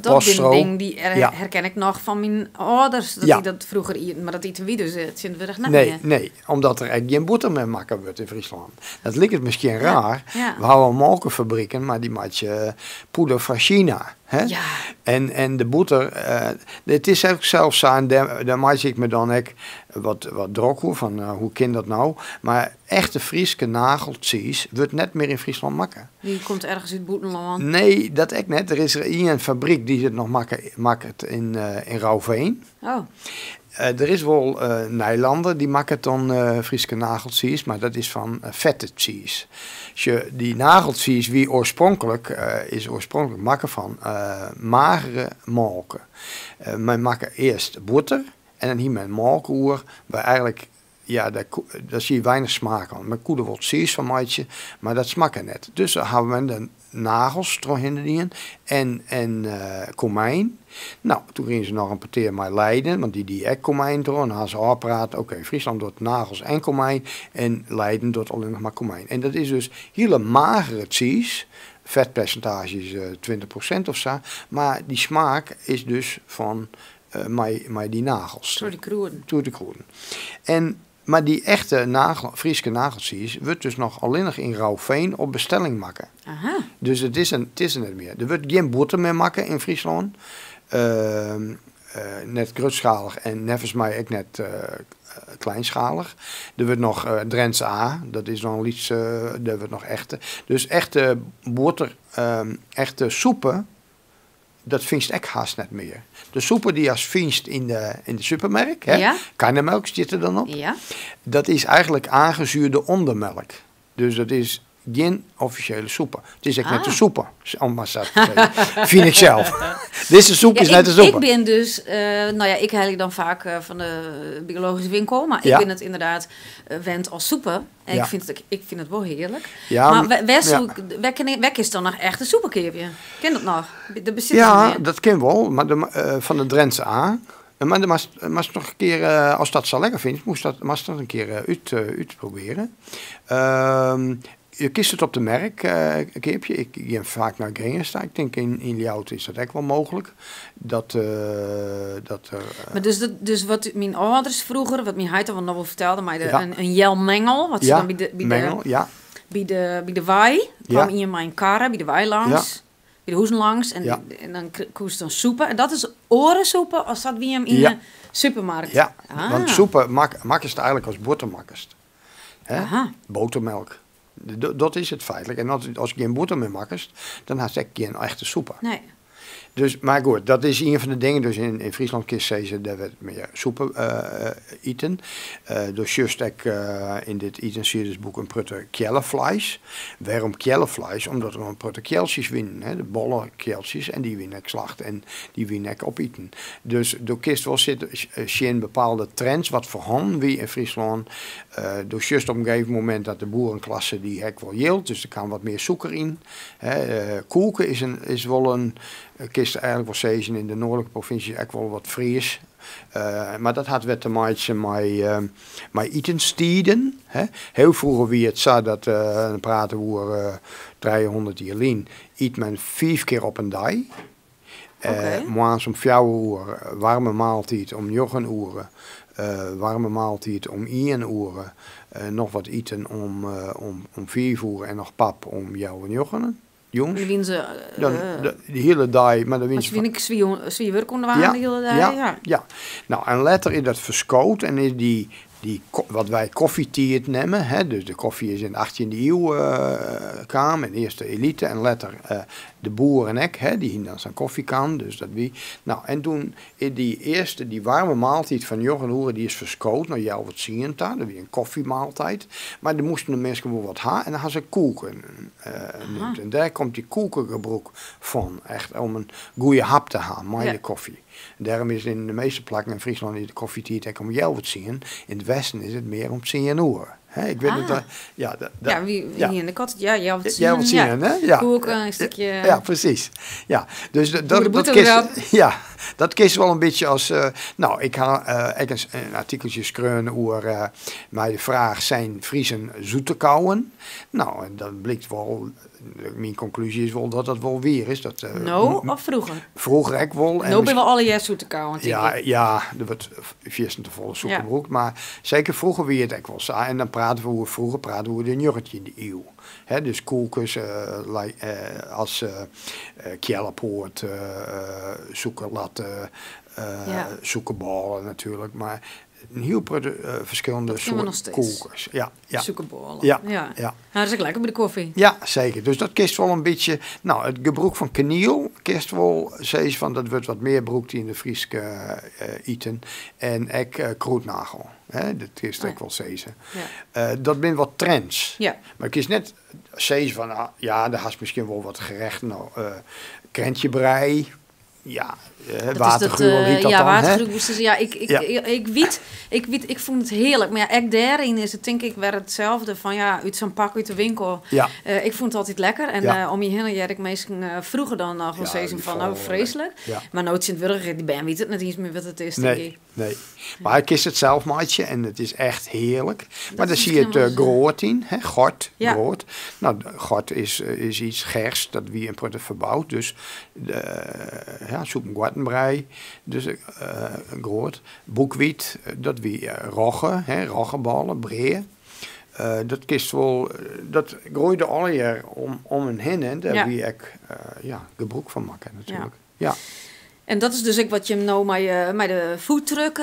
dat is een ding die herken ik nog van mijn ouders. Dat die dat vroeger eten, maar dat eten wie dus het zijn we er net meer. Nee, omdat er eigenlijk geen boter meer maken wordt in Friesland. Dat lijkt het misschien raar. Ja. We houden molkenfabrieken, maar die maak je poeder van China. Ja. En de boter, het is ook zelfs zo, daar maak ik me dan ook wat drok van hoe kan dat nou. Maar echte Frieske nageltjes wordt net meer in Friesland maken. Die komt ergens uit Boetenland? Nee, dat ook net. Er is hier een fabriek die het nog maakt in Rauwveen. Oh. Er is wel Nijlander die maakt het dan Frieske nageltjes, maar dat is van vette cheese. Die nageltjes wie oorspronkelijk maken van magere molken. Men maken eerst boter en dan hier met molkoer, waar eigenlijk daar zie je weinig smaak aan. Met koede wordt cheese van maatje, maar dat smaakt net. Dus dan hebben we de nagels erin en komijn. Nou, toen gingen ze nog een parteer met Leiden, want die ek komijn door. En dan hadden ze afpraten, oké, Friesland doet nagels en komijn en Leiden doet alleen nog maar komijn. En dat is dus hele magere cheese, vetpercentage is 20% of zo, maar die smaak is dus van die nagels. Door de kroeden. En Maar die echte Frieske nagelsies wordt dus nog alleen nog in Rauwveen op bestelling maken. Aha. Dus het is er niet meer. Er wordt geen boter meer maken in Friesland. Net grootschalig en nevens mij ook net kleinschalig. Er wordt nog Drentse A, dat is nog iets, er wordt nog echte. Dus echte boter, echte soepen, dat vind ik haast net meer. De soepen die als vindt in de supermarkt, hè, Ja. karnemelk zit er dan op. Ja. Dat is eigenlijk aangezuurde ondermelk. Dus dat is geen officiële soepen. Het is echt net de soepen, om maar zo te zeggen. Vind ik zelf. Deze soep is net de soepen. Ik ben dus, ik haal dan vaak van de biologische winkel, maar ik ben het inderdaad wend als soepen. En ik vind het wel heerlijk. Ja, maar waar is dan nog echt een soepenkeertje? Ken dat nog? Dat ken wel, maar van de Drentse A. Maar dan mag nog een keer, als dat zo lekker vindt, mag dat een keer uitproberen. Je kiest het op de merk, een keertje. Ik ga vaak naar Grengensta. Ik denk in Ljout is dat ook wel mogelijk. Maar dus wat mijn ouders vroeger, wat mijn huid nog wel vertelde, maar een jelmengel, wat ze dan bij de wei, kwam in mijn karren, bij de wei langs, bij de hoezen langs, en dan koest dan soepen. En dat is orensoepen als dat wie hem in de supermarkt. Ja, want soepen makkest eigenlijk als botermakkest. Botermelk. Dat is het feitelijk. En als je geen boter meer maakt, dan had je geen echte soepen. Nee. Dus, maar goed, dat is een van de dingen. Dus in Friesland kist ze dat we meer soepen eten. Dus juist in dit etensiersboek een prutte kjellenvlees. Waarom kjellenvlees? Omdat er een prutte kjeltjes winnen. De bolle kjeltjes. En die winnen ik slacht en die winnen ik opeten. Dus door kist wel zitten bepaalde trends wat voor hen wie in Friesland. Dus juist op een gegeven moment dat de boerenklasse die hek wel yield. Dus er kan wat meer suiker in. Koeken is wel een kist eigenlijk wel zeggen in de noordelijke provincie ook wel wat Fries. Maar dat had weer te maken met etenstieden. Heel vroeger wie het zag dat praten we 300 jaar geleden. Eet men 5 keer op een dag. Morgens om 4 uur warme maaltijd om 9 uur. Warme maaltijd om 1 uur. Nog wat eten om 4 uur en nog pap om jou en jochenen. Jongens. Dan winnen ze... de hele dag. Maar dan win je ik zwie werk onder de hele dag. Ja. Nou, en later is dat verskoot en is die wat wij koffietijd nemen. Hè, dus de koffie is in de 18e eeuw kwam. En eerst de elite en later de boeren en ek, die dan zijn koffiekan. Dus dat wie. Nou, en toen die warme maaltijd van Jochen Hoeren, die is verskoot. Nou, jou wat zien daar. Dat was een koffiemaaltijd. Maar er moesten de mensen wel wat ha. En dan gaan ze koeken. En daar komt die koekengebroek van. Echt om een goede hap te gaan. Maar de koffie. En daarom is in de meeste plekken in Friesland de koffietijd ook om jou wat zien. In het westen is het meer om 10 uur. Ik weet het. Wie in de kat? Ja, wat zien. Jij wat zien, hè? Ja. Koeken, een stukje. Ja, precies. Ja, dus dat kiest wel een beetje als. Ik ga een artikeltje schreeuwen over mij de vraag: zijn Friesen zoete kouwen? Nou, en dat blijkt wel. Mijn conclusie is wel dat dat wel weer is. Of vroeger? Vroeger ik wel. Nou ben we alle jaar zoete kouwen. Ja, er wordt vierst te volle soepenbroek. Maar zeker vroeger weer het ook wel saai. En dan praten we over vroeger, praten we over de jurretje in de eeuw. Dus koelkens als kjellenpoort, zoekerlatten, zoekerballen natuurlijk. Maar een heel verschillende soorten koelkens. Zoekerballen. Ja. Dat is ook lekker bij de koffie. Ja, zeker. Dus dat kist wel een beetje. Nou, het gebroek van kaniel kist wel. Zees van dat wordt wat meer broek die in de Frieske eten. En ek kroetnagel. Dat kist ik wel zezen. Dat zijn wat trends. Ja. Maar ik is net zezen van. Daar has misschien wel wat gerecht. Nou, krentjebrei. Ja, watergruwel heet dat dan. Watergruwel. Ik vond het heerlijk. Maar ook daarin is het denk ik weer hetzelfde van uit zo'n pak uit de winkel. Ja. Ik vond het altijd lekker. En om je heen had ik meestal vroeger dan nog wel steeds van vreselijk. Ja. Maar nooit Sint-Wurger, die ben weet het net eens meer wat het is, denk ik. Nee. Maar ik kies het zelf maatje en het is echt heerlijk. Maar dan zie je het groot in, gort. Groot. Nou, gort is iets gers dat wie een product verbouwt. Dus soepengwartenbrei, dus groot. Boekwiet, dat wie rogge, roggeballen, breien. Dat kist wel, dat groeide alle jaar om en heen en daar wie ik gebruik van maken natuurlijk. Ja. En dat is dus ook wat je nou met de foodtruck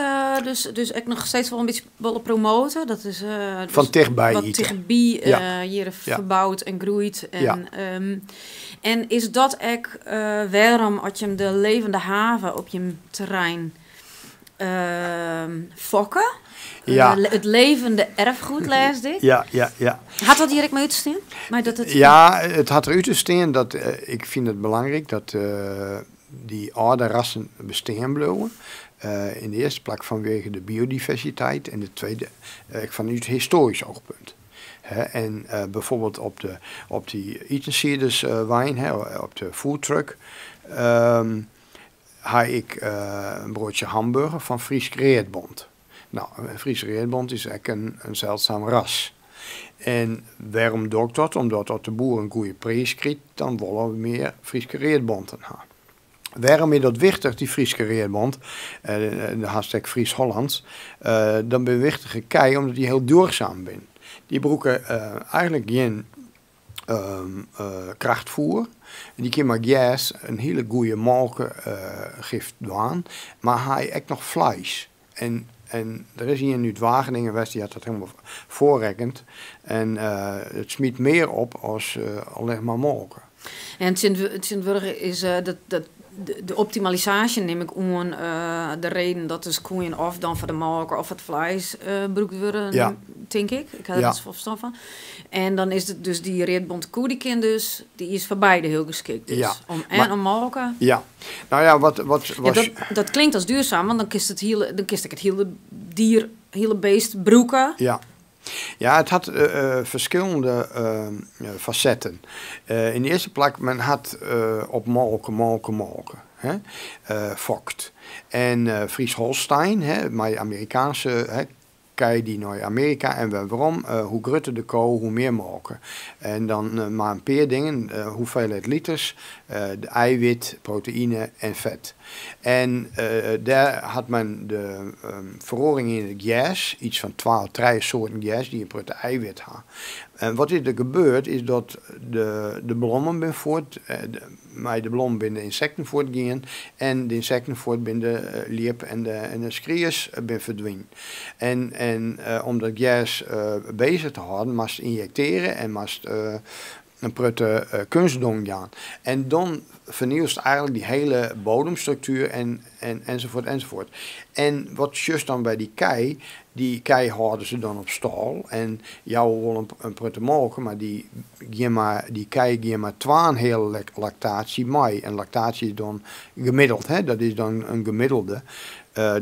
dus ik nog steeds wel een beetje willen promoten. Dat is dus van dichtbij wat dichtbij hier verbouwd en groeit. En is dat ook waarom als je de levende haven op je terrein fokken? Ja. Het levende erfgoed, lees ik. Ja. Had dat hier ook mee uit te staan? Het had eruit te staan dat ik vind het belangrijk dat die oude rassen bestaan blijven. In de eerste plek vanwege de biodiversiteit en de tweede vanuit historisch oogpunt. En bijvoorbeeld op die Eatonsiders wijn, op de foodtruck, had ik een broodje hamburger van Fries Reetbond. Nou, een Fries Reetbond is eigenlijk een zeldzaam ras. En waarom doe ik dat? Omdat als de boer een goede prijs krijgt, dan willen we meer Friese Reetbonden hebben. Waarom is dat wichtig, die Friese Reetbond, de hashtag Fries-Hollands, dan ben wichtige kei, omdat die heel duurzaam zijn. Die broeken eigenlijk geen krachtvoer. En die kan maar gas een hele goede melkgift doen, maar hij heeft nog vlees. En er is hier nu het Wageningen West, die had dat helemaal voorrekend. En het smiet meer op als alleen maar molken. En Sint-Wurgen is de optimalisatie, neem ik aan, de reden dat de koeien of dan voor de melk of het vlees gebruikt worden, denk ik. Ik heb er dus verstand van. En dan is het dus die Reetbond koe, die is voor beide heel geschikt. Dus om melken. Ja, nou ja, wat dat klinkt als duurzaam, want dan kist ik het hele beest broeken. Ja, het had verschillende facetten. In de eerste plek, men had op molken. Fokt. En Fries-Holstein, mijn Amerikaanse kei die naar Amerika en waarom, hoe grutter de koe, hoe meer molken. En dan maar een paar dingen, hoeveelheid liters, de eiwit, proteïne en vet. En daar had men de verhoring in het gas, iets van 13 soorten gas die je per eiwit had. En wat is er gebeurd, is dat de blommen ben voort, de blommen ben de insecten voortgingen en de insecten voort ben de liep en de skriers ben verdwenen. En om dat gas bezig te houden, moest injecteren en moest een prutte kunstdong gaan. En dan vernieuwt eigenlijk die hele bodemstructuur enzovoort. En wat juist dan bij die kei houden ze dan op stal. En jou wil een prutte molken, maar die kei geeft maar 2 hele lactatie mee. En lactatie is dan gemiddeld, dat is dan een gemiddelde.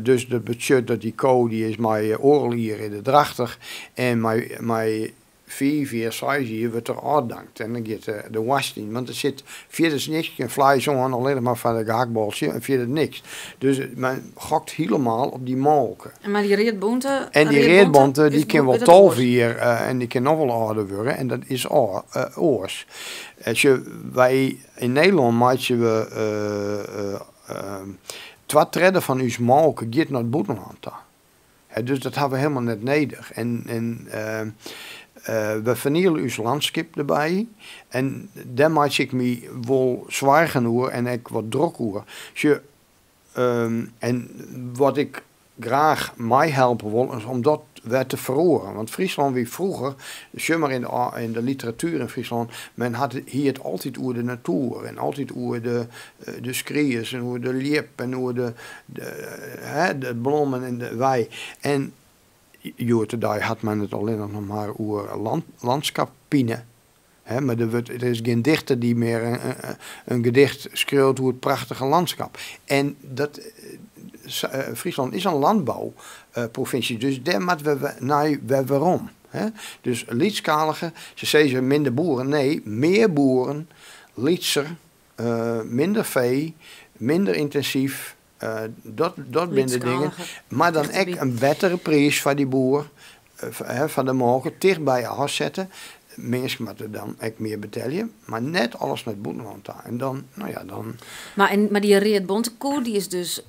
Dus dat betekent dat die koe die is met oral hier in de drachtig en met 4, 6 hier wordt er uitdankt. En dan gaat de was in. Want er zit verder niks, geen vlees aan, alleen maar van de gehaktbaltje en verder niks. Dus men gokt helemaal op die molken. Maar die reetbonten... En die reetbonten, die kan wel 12 hier en die kan nog wel ouder worden. En dat is oors. Wij in Nederland maken we 2/3 van ons molken gaat naar het buitenland. Dus dat hebben we helemaal net nodig. We vernielen ons landschap erbij. En daar maak ik me wel zwaar genoeg en ik wat druk over. En wat ik graag mij helpen wil, is om dat weer te verhoren. Want Friesland, wie vroeger, maar in de literatuur in Friesland, men had hier het altijd over de natuur. En altijd over de skriers en over de liep en over de bloemen en de wei. En daar had men het alleen nog maar over landschappinnen. Maar er is geen dichter die meer een gedicht schreeuwt over het prachtige landschap. En Friesland is een landbouwprovincie, dus daar moeten we waarom. Dus lietskalige, ze zeggen minder boeren, nee, meer boeren, lietser, minder vee, minder intensief. Dat zijn de dingen. Maar dan ook een betere prijs van die boer, van de mogen, dicht bij je huis zetten. mensen moeten dan echt meer betalen, maar net alles met boetenland daar. En dan, nou ja, dan... Maar die Reerdbonte koe, die is dus,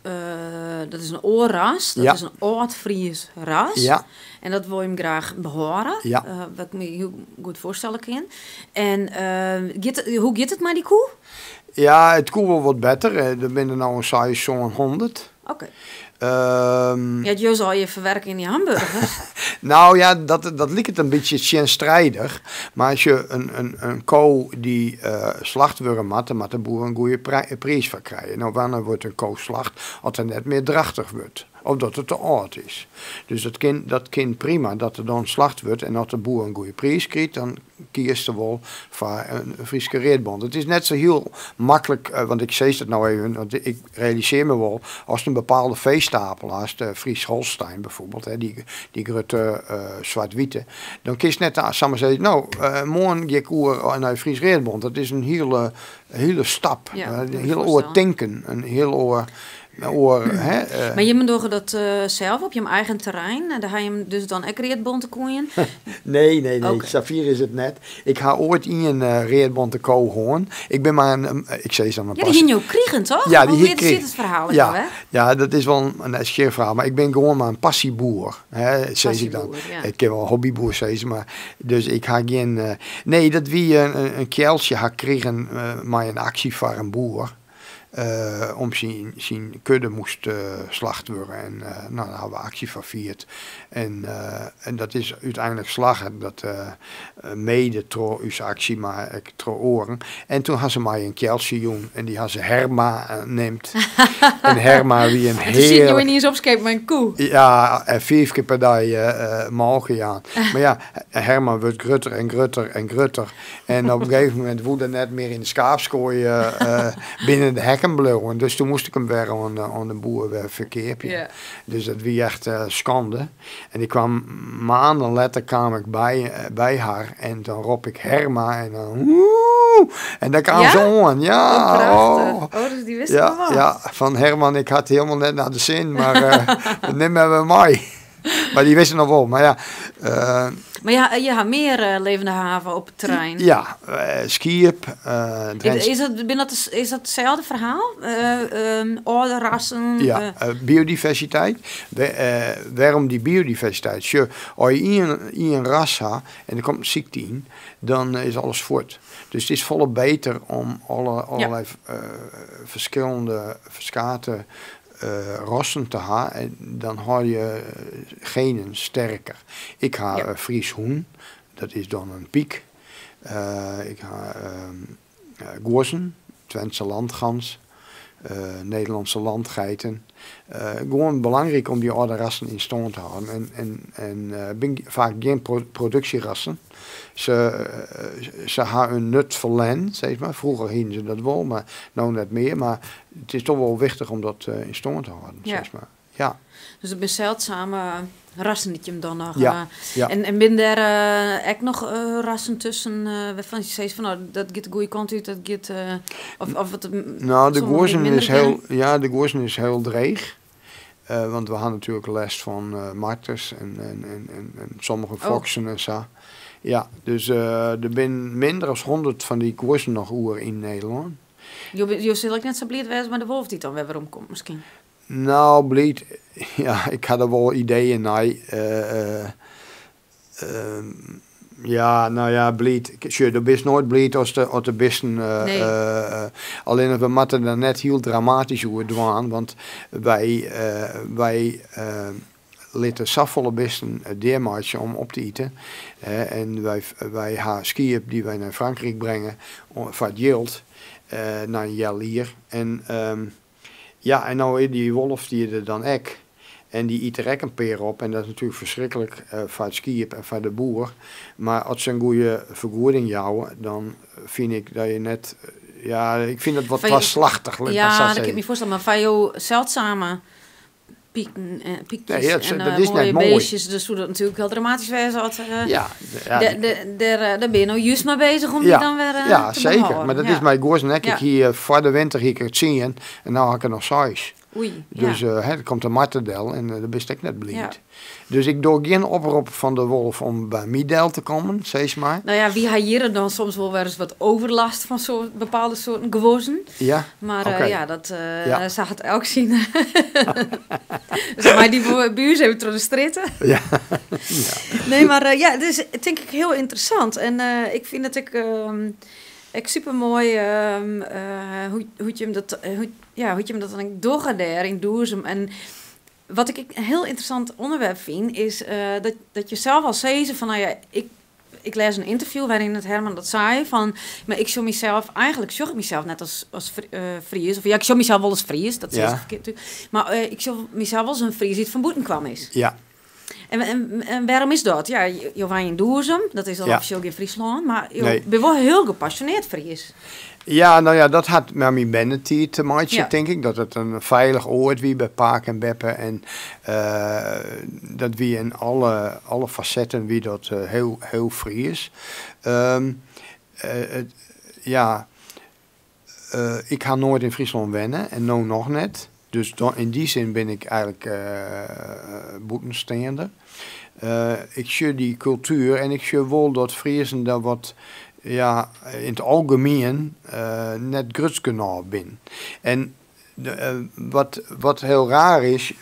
dat is een oorras, dat is een oud-Fries ras. Ja. En dat wil je hem graag behoren, wat ik me heel goed voorstellen kan. En hoe gaat het met die koe? Ja, het koe wel wat beter. Er ben er nou een size zo'n 100. Oké. Ja, je zal je verwerken in die hamburgers. Nou ja, dat lijkt het een beetje tegenstrijdig. Maar als je een koe die slacht wordt, dan moet de boer een goede prijs voor krijgen. Nou, wanneer wordt een koe slacht? Als het net meer drachtig wordt. Of dat het te oud is. Dus dat kind prima dat er dan slacht wordt. En als de boer een goede prijs krijgt, dan kiest er wel voor een Friese Reerdbond. Het is net zo heel makkelijk, want ik zeg het nou even, want ik realiseer me wel, als een bepaalde veestapel, als de Fries Holstein bijvoorbeeld, hè, die grote zwart-witte, dan kiest net samen zeggen, nou, morgen ga ik naar Fries Reerdbond. Dat is een hele stap, een heel oor denken, een heel oor... Maar je moet dat zelf op je eigen terrein? Daar ga je hem dus dan ook Reerdbonte koeien? Nee. Okay. Safir is het net. Ik ga ooit in een Reerdbonte koe hoorn. Ik ben maar ik zei dan een die ging je ook kriegen, toch? Ja, die zit het verhaal. Ja, dat is wel een scheer verhaal. Maar ik ben gewoon maar een passieboer. Zeg ik dan. Ja. Ik heb wel een hobbyboer, zei ze. Maar dus ik ga geen... nee, dat wie een kjeltje had kregen maar een actie voor een boer. Om zijn kudde moest slacht worden. En nou, daar hebben we actie van vierd. En dat is uiteindelijk slagen. Dat mede tro uw actie, maar ik tro oren. En toen had ze mij een kjeltje jong. En die had ze Herma neemt. En Herma wie een heel... Toen zie je niet eens opschepen met een koe. Ja, en 5 keer per dag mogen aan. Maar ja, Herma wordt grutter en grutter en grutter. En op een gegeven moment woedde net meer in de schaapskooi binnen de hek. Dus toen moest ik hem weer aan de boer verkeerpje. Yeah. Dus dat was echt schande. En ik kwam maanden later kwam ik bij haar en dan roep ik Herma en dan woe, en dan kwam ze aan. Ja, dus die wist wel wat. Ja, van Herman, ik had helemaal net naar de zin, maar neem me mij. Maar die wisten nog wel, maar ja. Maar je hebt meer levende haven op het terrein. Ja, skiep. Is dat hetzelfde verhaal? Oude rassen? Ja, biodiversiteit. Waarom die biodiversiteit? Als je een ras hebt en er komt een ziekte in, dan is alles voort. Dus het is volle beter om allerlei verschillende verschaten rassen te hebben, en dan hou je genen sterker. Ik ga Fries hoen, dat is dan een piek. Ik ga gozen, Twentse landgans, Nederlandse landgeiten. Gewoon belangrijk om die oude rassen in stand te houden. En ben vaak geen productierassen. Ze hebben een nut verlend, zeg maar. Vroeger hingen ze dat wel, maar nou net meer. Maar het is toch wel wichtig om dat in stand te houden, zeg maar. Ja. Dus het zijn zeldzame rassen die je hem dan nog... Ja. En binnen daar ook nog rassen tussen, waarvan je zegt van, nou, dat gaat de goede kant uit, dat gaat... of wat, nou, de gozen is heel dreig. Want we hadden natuurlijk les van marters en sommige foksen en zo. Ja, dus er zijn minder dan 100 van die gozen nog oer in Nederland. Je zult ook net zo blij wezen met de wolf die dan weer omkomt misschien. Nou, blij, ja, ik had er wel ideeën naar. Ja, nou ja, blied. Er is nooit blied als de besten. Nee. Alleen we moeten er net heel dramatisch over doen, want wij laten zoveel besten deermarchen om op te eten. En wij hebben skiën die wij naar Frankrijk brengen voor het yield, naar een jaar hier. En ja, en nou die wolf die er dan ek. En die eet er ook een peer op. En dat is natuurlijk verschrikkelijk voor het skiën en voor de boer. Maar als ze een goede vergoeding jouwen, dan vind ik dat je net... ja, ik vind het wat slachtig. Ja, dat kan ik me voorstellen. Maar van jou zeldzame piekjes dat is mooie net beestjes. Dus hoe dat natuurlijk heel dramatisch wezen had. Daar ben je nou juist mee bezig om die dan weer ja, te zeker. behouden. Maar dat is mijn goos en ik hier voor de winter hier het zien. En nou heb ik er nog 6. Oei, Dus ja. er komt een martendel en dat wist ik net blind. Ja. Dus ik doe geen oproep van de wolf om bij mij del te komen, zeg maar. Nou ja, wie hier dan soms wel weer eens wat overlast van zo'n bepaalde soorten gewozen. Ja, Maar oké. ja, dat Ja. zag het elk zien. Zeg maar, die bij u even door de stritten. Ja. Nee, maar ja, het is denk ik heel interessant. En ik vind het ik super mooi hoe je hem dat dan doorgaat daar in Doezum. En wat ik een heel interessant onderwerp vind, is dat je zelf al zei van, nou ja, ik lees een interview waarin het Herman dat zei van, maar ik zou mezelf net als Fries, of ja, ik zou mezelf wel als Fries, dat is verkeerd natuurlijk, maar ik zou mezelf wel als een Fries die het van boeten kwam is. Ja. En waarom is dat? Ja, je was in Doezum, dat is dan officieel geen Friesland, maar je bent wel heel gepassioneerd Fries. Ja, nou ja, dat had met mijn Bennetie te maken, denk ik. Dat het een veilig oord wie bij Paak en Beppe. En dat wie in alle facetten wie dat heel Fries. Ik ga nooit in Friesland wennen en nou nog net. Dus in die zin ben ik eigenlijk boetensteender. Ik zie die cultuur en ik zie wel dat Friesen daar wat... Ja, in het algemeen net grutskanaal ben. En wat heel raar is,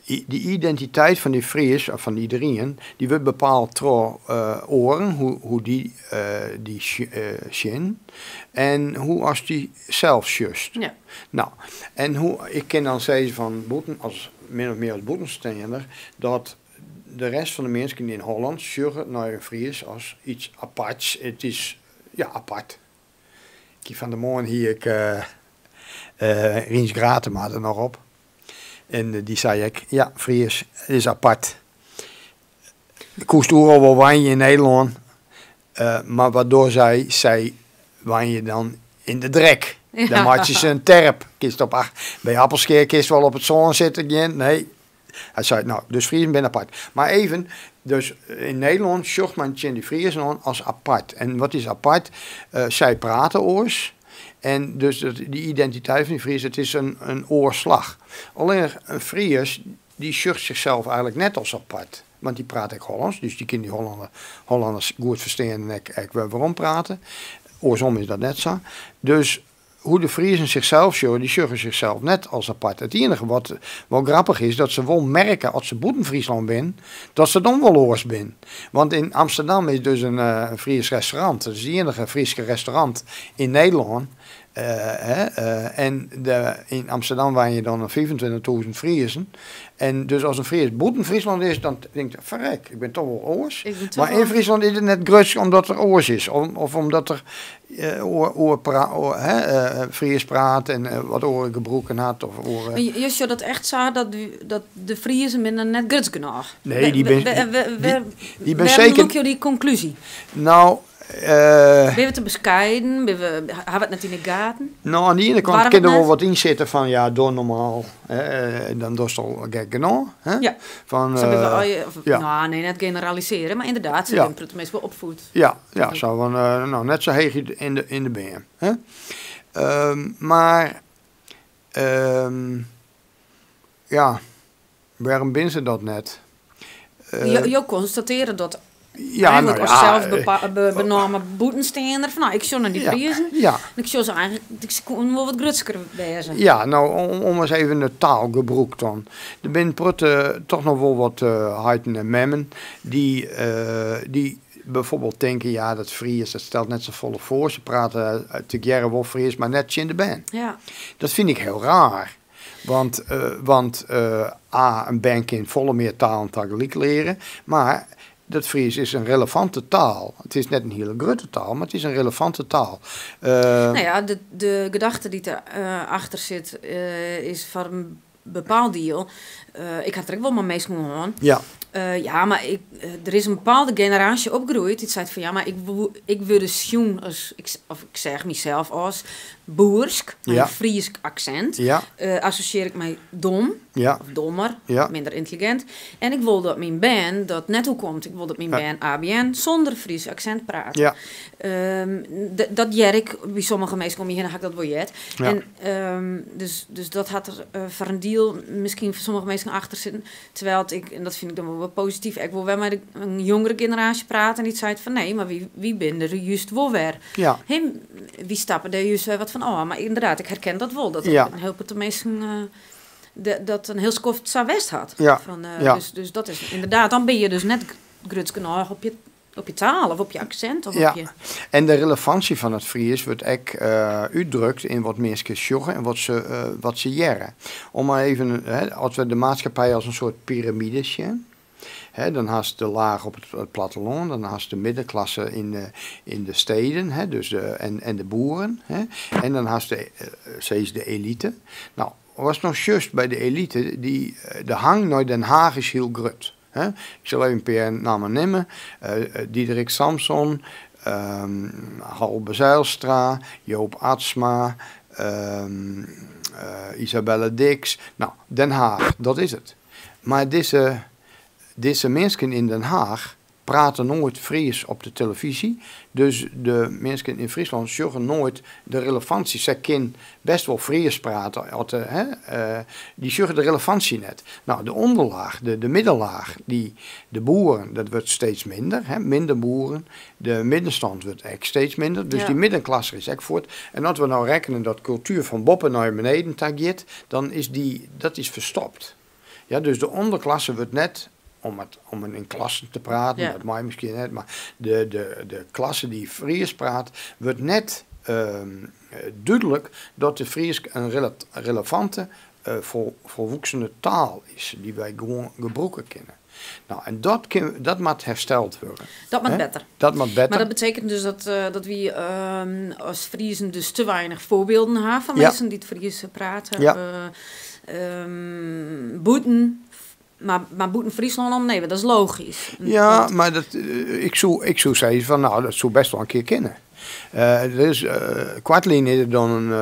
die identiteit van die Fries, of van iedereen, die wordt bepaald door oren, hoe die zien, en hoe als die zelf just. Ja. Nou, en hoe ik ken dan zeggen van boeten, als min of meer als boetensteender, dat de rest van de mensen in Holland zeggen naar een Fries als iets aparts. Het is apart. Van de morgen hier Riens Gratema er nog op. En die zei ik, ja, Fries is apart. Ik koest overal wel wijn in Nederland. Maar waardoor zij wijn je dan in de drek. Ja. Dan maak je ze een terp. Bij Appelscheer kist wel op het zon zitten. Nee. Hij zei, nou, dus Friesen ben apart. Maar even, dus in Nederland zocht men die Friesen als apart. En wat is apart? Zij praten oors. En dus die identiteit van die Fries, het is een oorslag. Alleen een Fries, die zocht zichzelf eigenlijk net als apart. Want die praat ik Hollands, dus die kunnen die Hollanders goed verstaan en ik waarom praten. Oorsom is dat net zo. Dus hoe de Friesen zichzelf zoeken, die zoeken zichzelf net als apart. Het enige wat wel grappig is, dat ze wel merken als ze boeten Friesland zijn, dat ze dan wel oors zijn. Want in Amsterdam is dus een Fries restaurant. Dat is het enige Friese restaurant in Nederland. In Amsterdam waren je dan 25.000 Friesen. En dus als een Fries boeten Friesland is, dan denk je, verrek, ik ben toch wel oors. Maar in Friesland is het net gruts omdat er oors is. Of omdat er Fries praat en wat oren gebroken had. Je zou dat echt zo dat de Friesen minder net gruts genoeg? Nee, die ben zeker... Waarom je die conclusie? Nou... ben je te bescheiden? Hebben we het net in de gaten? Nou, aan de ene kant kunnen we wel wat inzetten van, ja, door normaal. Dan doe je al gek genoeg. Ja. Van, nou, nee, net generaliseren, maar inderdaad, ze zijn tenminste wel opvoed. Ja, zo van, nou, net zo heeg in de been. Waarom ben ze dat net? Je constateren dat... Ja, eigenlijk als zelf benomen boetensteender. Van, nou, ik zou naar die Friesen. Ja. Ik zou ze eigenlijk... Ik kon wel wat grutsker wezen. Ja, nou, om eens even de taal gebruikt dan. Er zijn toch nog wel wat heiten en memmen die bijvoorbeeld denken, ja, dat Fries, dat stelt net zo volle voor. Ze praten te gerren wel Fries, maar net in de band. Ja. Dat vind ik heel raar. Want een band kan volle meer taal tegelijk leren, maar... Dat Fries is een relevante taal. Het is net een hele grote taal, maar het is een relevante taal. Nou ja, de gedachte die erachter zit, is van een bepaald deel. Ik had er ook wel maar mee gehoord. Ja. Maar er is een bepaalde generatie opgegroeid die zei van ja, maar ik wil de schoen als ik zeg mezelf als boersk, met een Fries accent. Ja. Associeer ik mij dom. Ja. Of dommer, Ja. minder intelligent. En ik wil dat mijn band dat net hoe komt. Ik wil dat mijn band ABN zonder Fries accent praat. Ja. Dat jerk, bij sommige mensen om je heen, dan ga ik dat wel jet. Ja. En dus dat had er voor een deel misschien voor sommige mensen achter zitten. Terwijl ik, en dat vind ik dan wel positief, ik wil wel met een jongere generatie praten en die zei van nee, maar wie ben er juist wel weer? Ja. Wie stappen er juist weer wat van, oh, maar inderdaad, ik herken dat wel. Dat Ja. een heel veel mensen dat een heel skoft West had. Ja. Ja. Dus dat is inderdaad, dan ben je dus net grutskenog op je taal of op je accent. Of Ja. op je... En de relevantie van het Fries wordt ook uitdrukt in wat mensen zeggen en wat ze jaren. Om maar even, als we de maatschappij als een soort piramide zien. Dan haast de laag op het platteland, dan haast de middenklasse in de steden, dus en de boeren. En dan haast de elite. Nou, was nog juist bij de elite, de hang naar Den Haag is heel groot. Ik zal even een paar namen nemen. Diederik Samson, Halbe Zijlstra, Joop Atsma, Isabelle Dix. Nou, Den Haag, dat is het. Maar deze mensen in Den Haag praten nooit Fries op de televisie. Dus de mensen in Friesland zeggen nooit de relevantie. Ze kunnen best wel Fries praten. Die zeggen de relevantie net. Nou, de onderlaag, de middenlaag, de boeren, dat wordt steeds minder. Minder boeren. De middenstand wordt echt steeds minder. Dus die middenklasse is echt voort. En als we nou rekenen dat cultuur van boven naar beneden tagiet, dan is dat is verstopt. Ja, dus de onderklasse wordt net, om in klassen te praten, dat mij misschien net, maar de klasse die Fries praat, wordt net duidelijk dat de Fries een relevante, volwassene taal is, die wij gewoon gebruiken kennen. Nou, en dat moet hersteld worden. Dat moet beter. Dat moet beter. Maar dat betekent dus dat we als Friesen dus te weinig voorbeelden hebben van mensen die het Fries praten. Ja. Boeten. Maar boeten Friesland om? Nee, dat is logisch. Ja, maar ik zou zeggen van, nou, dat zou best wel een keer kennen. Er is kwartlien is er dan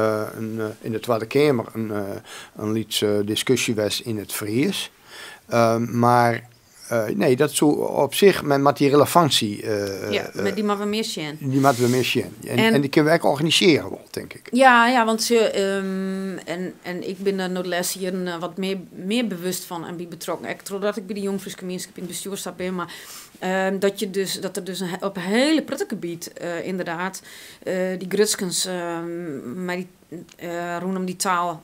in de Tweede Kamer een lietse discussie was in het Fries. Maar nee, dat zou op zich met die relevantie. Maar die moeten we meer zien. Die moeten we meer zien. En die kunnen we ook organiseren wel, denk ik. Ja, want en ik ben er nog les hier wat meer bewust van en bij betrokken. Ik trouw dat ik bij de Jong Friese Gemeenschap in het bestuur sta ben, maar dat er dus op een hele prettig gebied inderdaad die grutskens maar die rondom die taal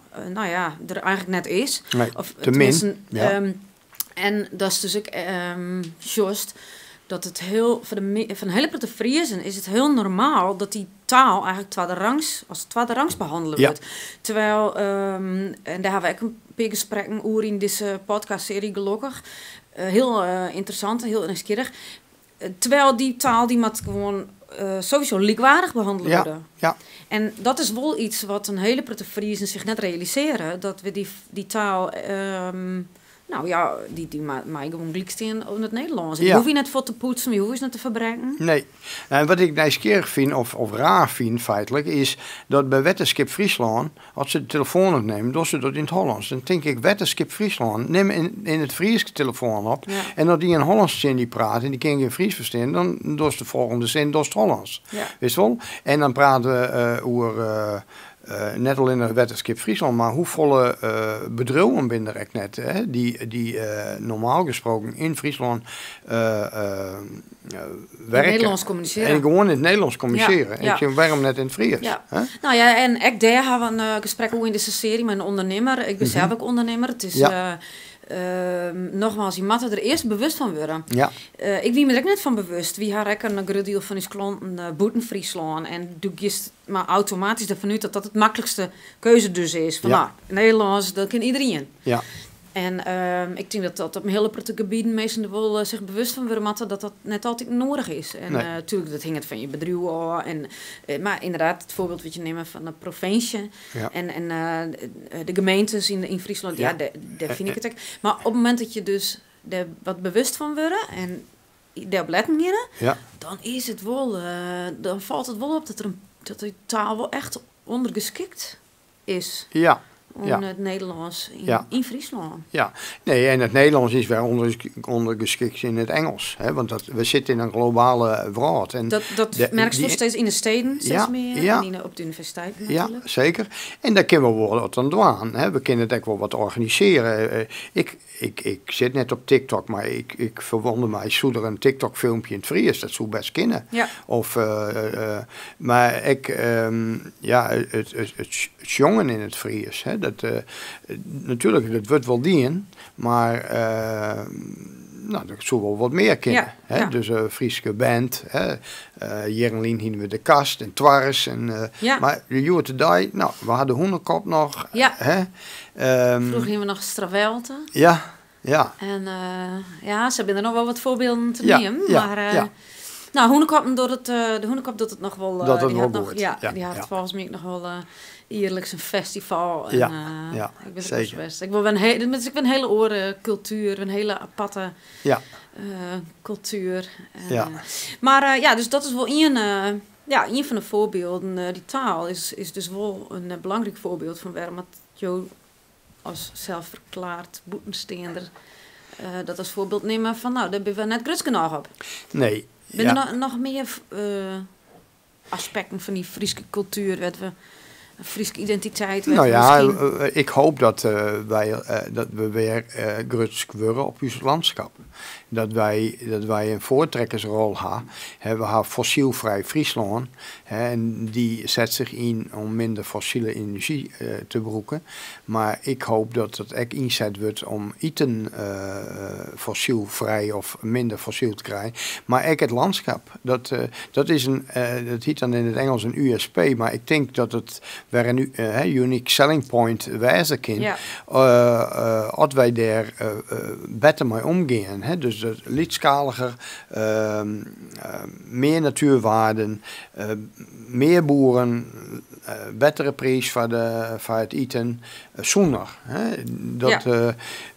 er eigenlijk net is. Nee, of te min. En dat is dus ook juist dat het van een hele prettige Friesen is het heel normaal dat die taal eigenlijk als tweede rangs behandeld wordt. Terwijl, en daar hebben we ook een paar gesprekken over in deze podcastserie gelukkig. Heel interessant, heel nieuwsgierig. Terwijl die taal die moet gewoon sowieso likwaardig behandeld worden. Ja. En dat is wel iets wat een hele prettige Friesen zich net realiseren. Dat we die taal... nou ja, die mij gewoon gelijksteen in het Nederlands. Je hoeft je net voor te poetsen, je hoeft je net te verbrengen. Nee. En wat ik nieuwsgierig vind, of raar vind feitelijk, is dat bij Wetenschap Friesland, als ze de telefoon opnemen, doen ze dat in het Hollands. Dan denk ik, Wetenschap Friesland, neem in het Fries de telefoon op. Ja. En dat die een Hollands zin die praat en die kan geen Fries verstaan, dan doen ze de volgende zin, doen ze het Hollands. Ja. Weet je wel? En dan praten we over... net al in de Wetenschap Friesland, maar hoeveel bedrijven binnen er net, die normaal gesproken in Friesland werken. Nederlands communiceren. En gewoon in het Nederlands communiceren. En ik zeg, waarom net in het Fries? Ja. Nou ja, en ik daar hebben we een gesprek over in deze serie met een ondernemer. Ik ben zelf ook ondernemer. Het is... nogmaals, je moet er eerst bewust van worden. Ja. Ik wie me er ook net van bewust. Wie haar ook een groot deel van die klanten boeten Friesland. En doe je maar automatisch ervan uit dat het makkelijkste keuze dus is. Van nou, Nederlands, dat kan iedereen. Ja. En ik denk dat op een hele prettige gebieden mensen wel zich bewust van worden moeten dat dat net altijd nodig is. En natuurlijk, dat hangt van je bedrijf af. Maar inderdaad, het voorbeeld wat je neemt van de provincie en de gemeentes in Friesland, daar vind ik het ook. Maar op het moment dat je dus er wat bewust van wordt en daarop letten dan is het wel, dan valt het wel op dat de taal wel echt ondergeschikt is. Ja. in het Nederlands in Friesland. Ja, nee, en het Nederlands is wel ondergeschikt in het Engels. Hè? Want we zitten in een globale wereld. En dat merk je steeds in de steden steeds meer en op de universiteit natuurlijk. Ja, zeker. En daar kunnen we wel wat aan doen. Hè? We kunnen het ook wel wat organiseren. Ik zit net op TikTok, maar ik verwonder mij. Zou er een TikTok-filmpje in het Fries, dat zou best kunnen. Ja. Of, maar het jongen in het Fries, hè? Natuurlijk, dat wordt wel dienen, maar dat zou wel wat meer kunnen. Ja, hè? Dus Frieske band, Jerenlien hier met de kast en Twars. Maar de Joer today, we hadden Hoenekop nog. Ja. Hè? Vroeger gingen we nog Stravelte. Ja. En ze hebben er nog wel wat voorbeelden te nemen. Ja, maar nou, Hoenekop de Hoenekop doet het nog wel. Dat het die wel had goed. Die had volgens mij nog wel eerlijks een festival. En, ik ben zeker. Het best. Ik ben een hele oren cultuur, een hele aparte cultuur. Maar dus dat is wel een van de voorbeelden. Die taal is dus wel een belangrijk voorbeeld van waarom Jo als zelfverklaard boetensteender dat als voorbeeld nemen van daar ben we net grut genoeg op. Nee. Ben er nog meer aspecten van die Friese cultuur, Friese identiteit? Ik hoop dat we weer grut worden op ons landschap. Dat wij een voortrekkersrol hebben. We hebben fossielvrij Friesland. En die zet zich in om minder fossiele energie te gebruiken. Maar ik hoop dat het ook inzet wordt om eten fossielvrij of minder fossiel te krijgen. Maar ook het landschap. Dat heet dan in het Engels een USP. Maar ik denk dat het weer een unique selling point wijzen kan. Ja. Als wij daar beter mee omgaan. Dus liedskaliger, meer natuurwaarden, meer boeren, betere prijs voor het eten, zonder.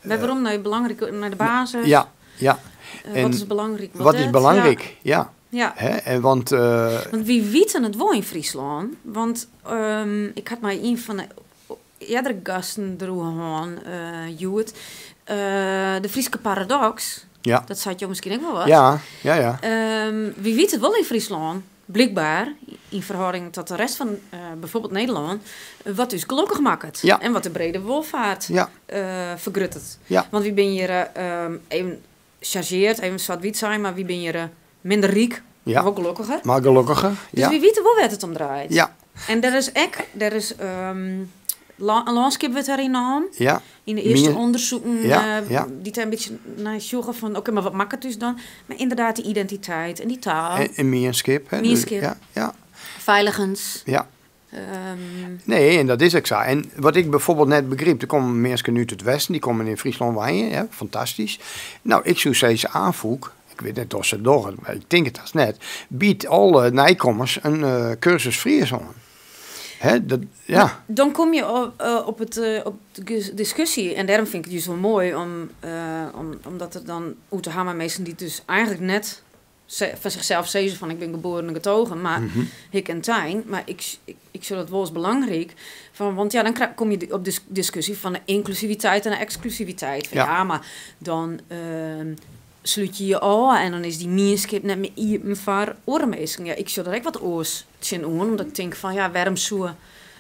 Waarom nou belangrijk naar de basis? Ja. Wat is belangrijk? Wat is belangrijk? Ja. Want wie weten het wel in Friesland? Want ik had maar een van de eerdere gasten droegen, Joet, de Friese paradox. Ja. Dat zei je misschien ook wel wat. Ja. Wie weet het wel in Friesland, blijkbaar, in verhouding tot de rest van bijvoorbeeld Nederland, wat dus gelukkig maakt. Ja. En wat de brede welvaart vergruttert. Ja. Want wie ben je even chargeerd, even zwart-wit zijn, maar wie ben je minder riek, maar ook gelukkiger. Maar gelukkiger, Dus wie weet wel waar het om draait. Ja. En er is een landschap wordt erin aan. Ja. In de eerste onderzoeken die er een beetje naar zoeken van oké, maar wat maakt het dus dan? Maar inderdaad die identiteit en die taal. En Mierskip. Ja. Veiligens. Ja. Nee, en dat is ook zo. En wat ik bijvoorbeeld net begreep, er komen mensen nu uit het westen, die komen in Friesland waaien, fantastisch. Nou, ik zou deze aanvoeg, ik weet niet of ze het doen, maar ik denk het als net, biedt alle Nijkommers een cursus Fries aan. Dan kom je op de discussie. En daarom vind ik het dus wel mooi omdat er dan uit de hamermeesten die dus eigenlijk net van zichzelf zeggen van ik ben geboren en getogen, maar ik en Tijn. Maar ik zou dat wel eens belangrijk. Want dan kom je op de discussie van de inclusiviteit en de exclusiviteit. Van, maar dan sluit je al en dan is die mierskip net meer voor oormeesting. Ja, ik zou er ook wat oors zien omdat ik denk van waarom zou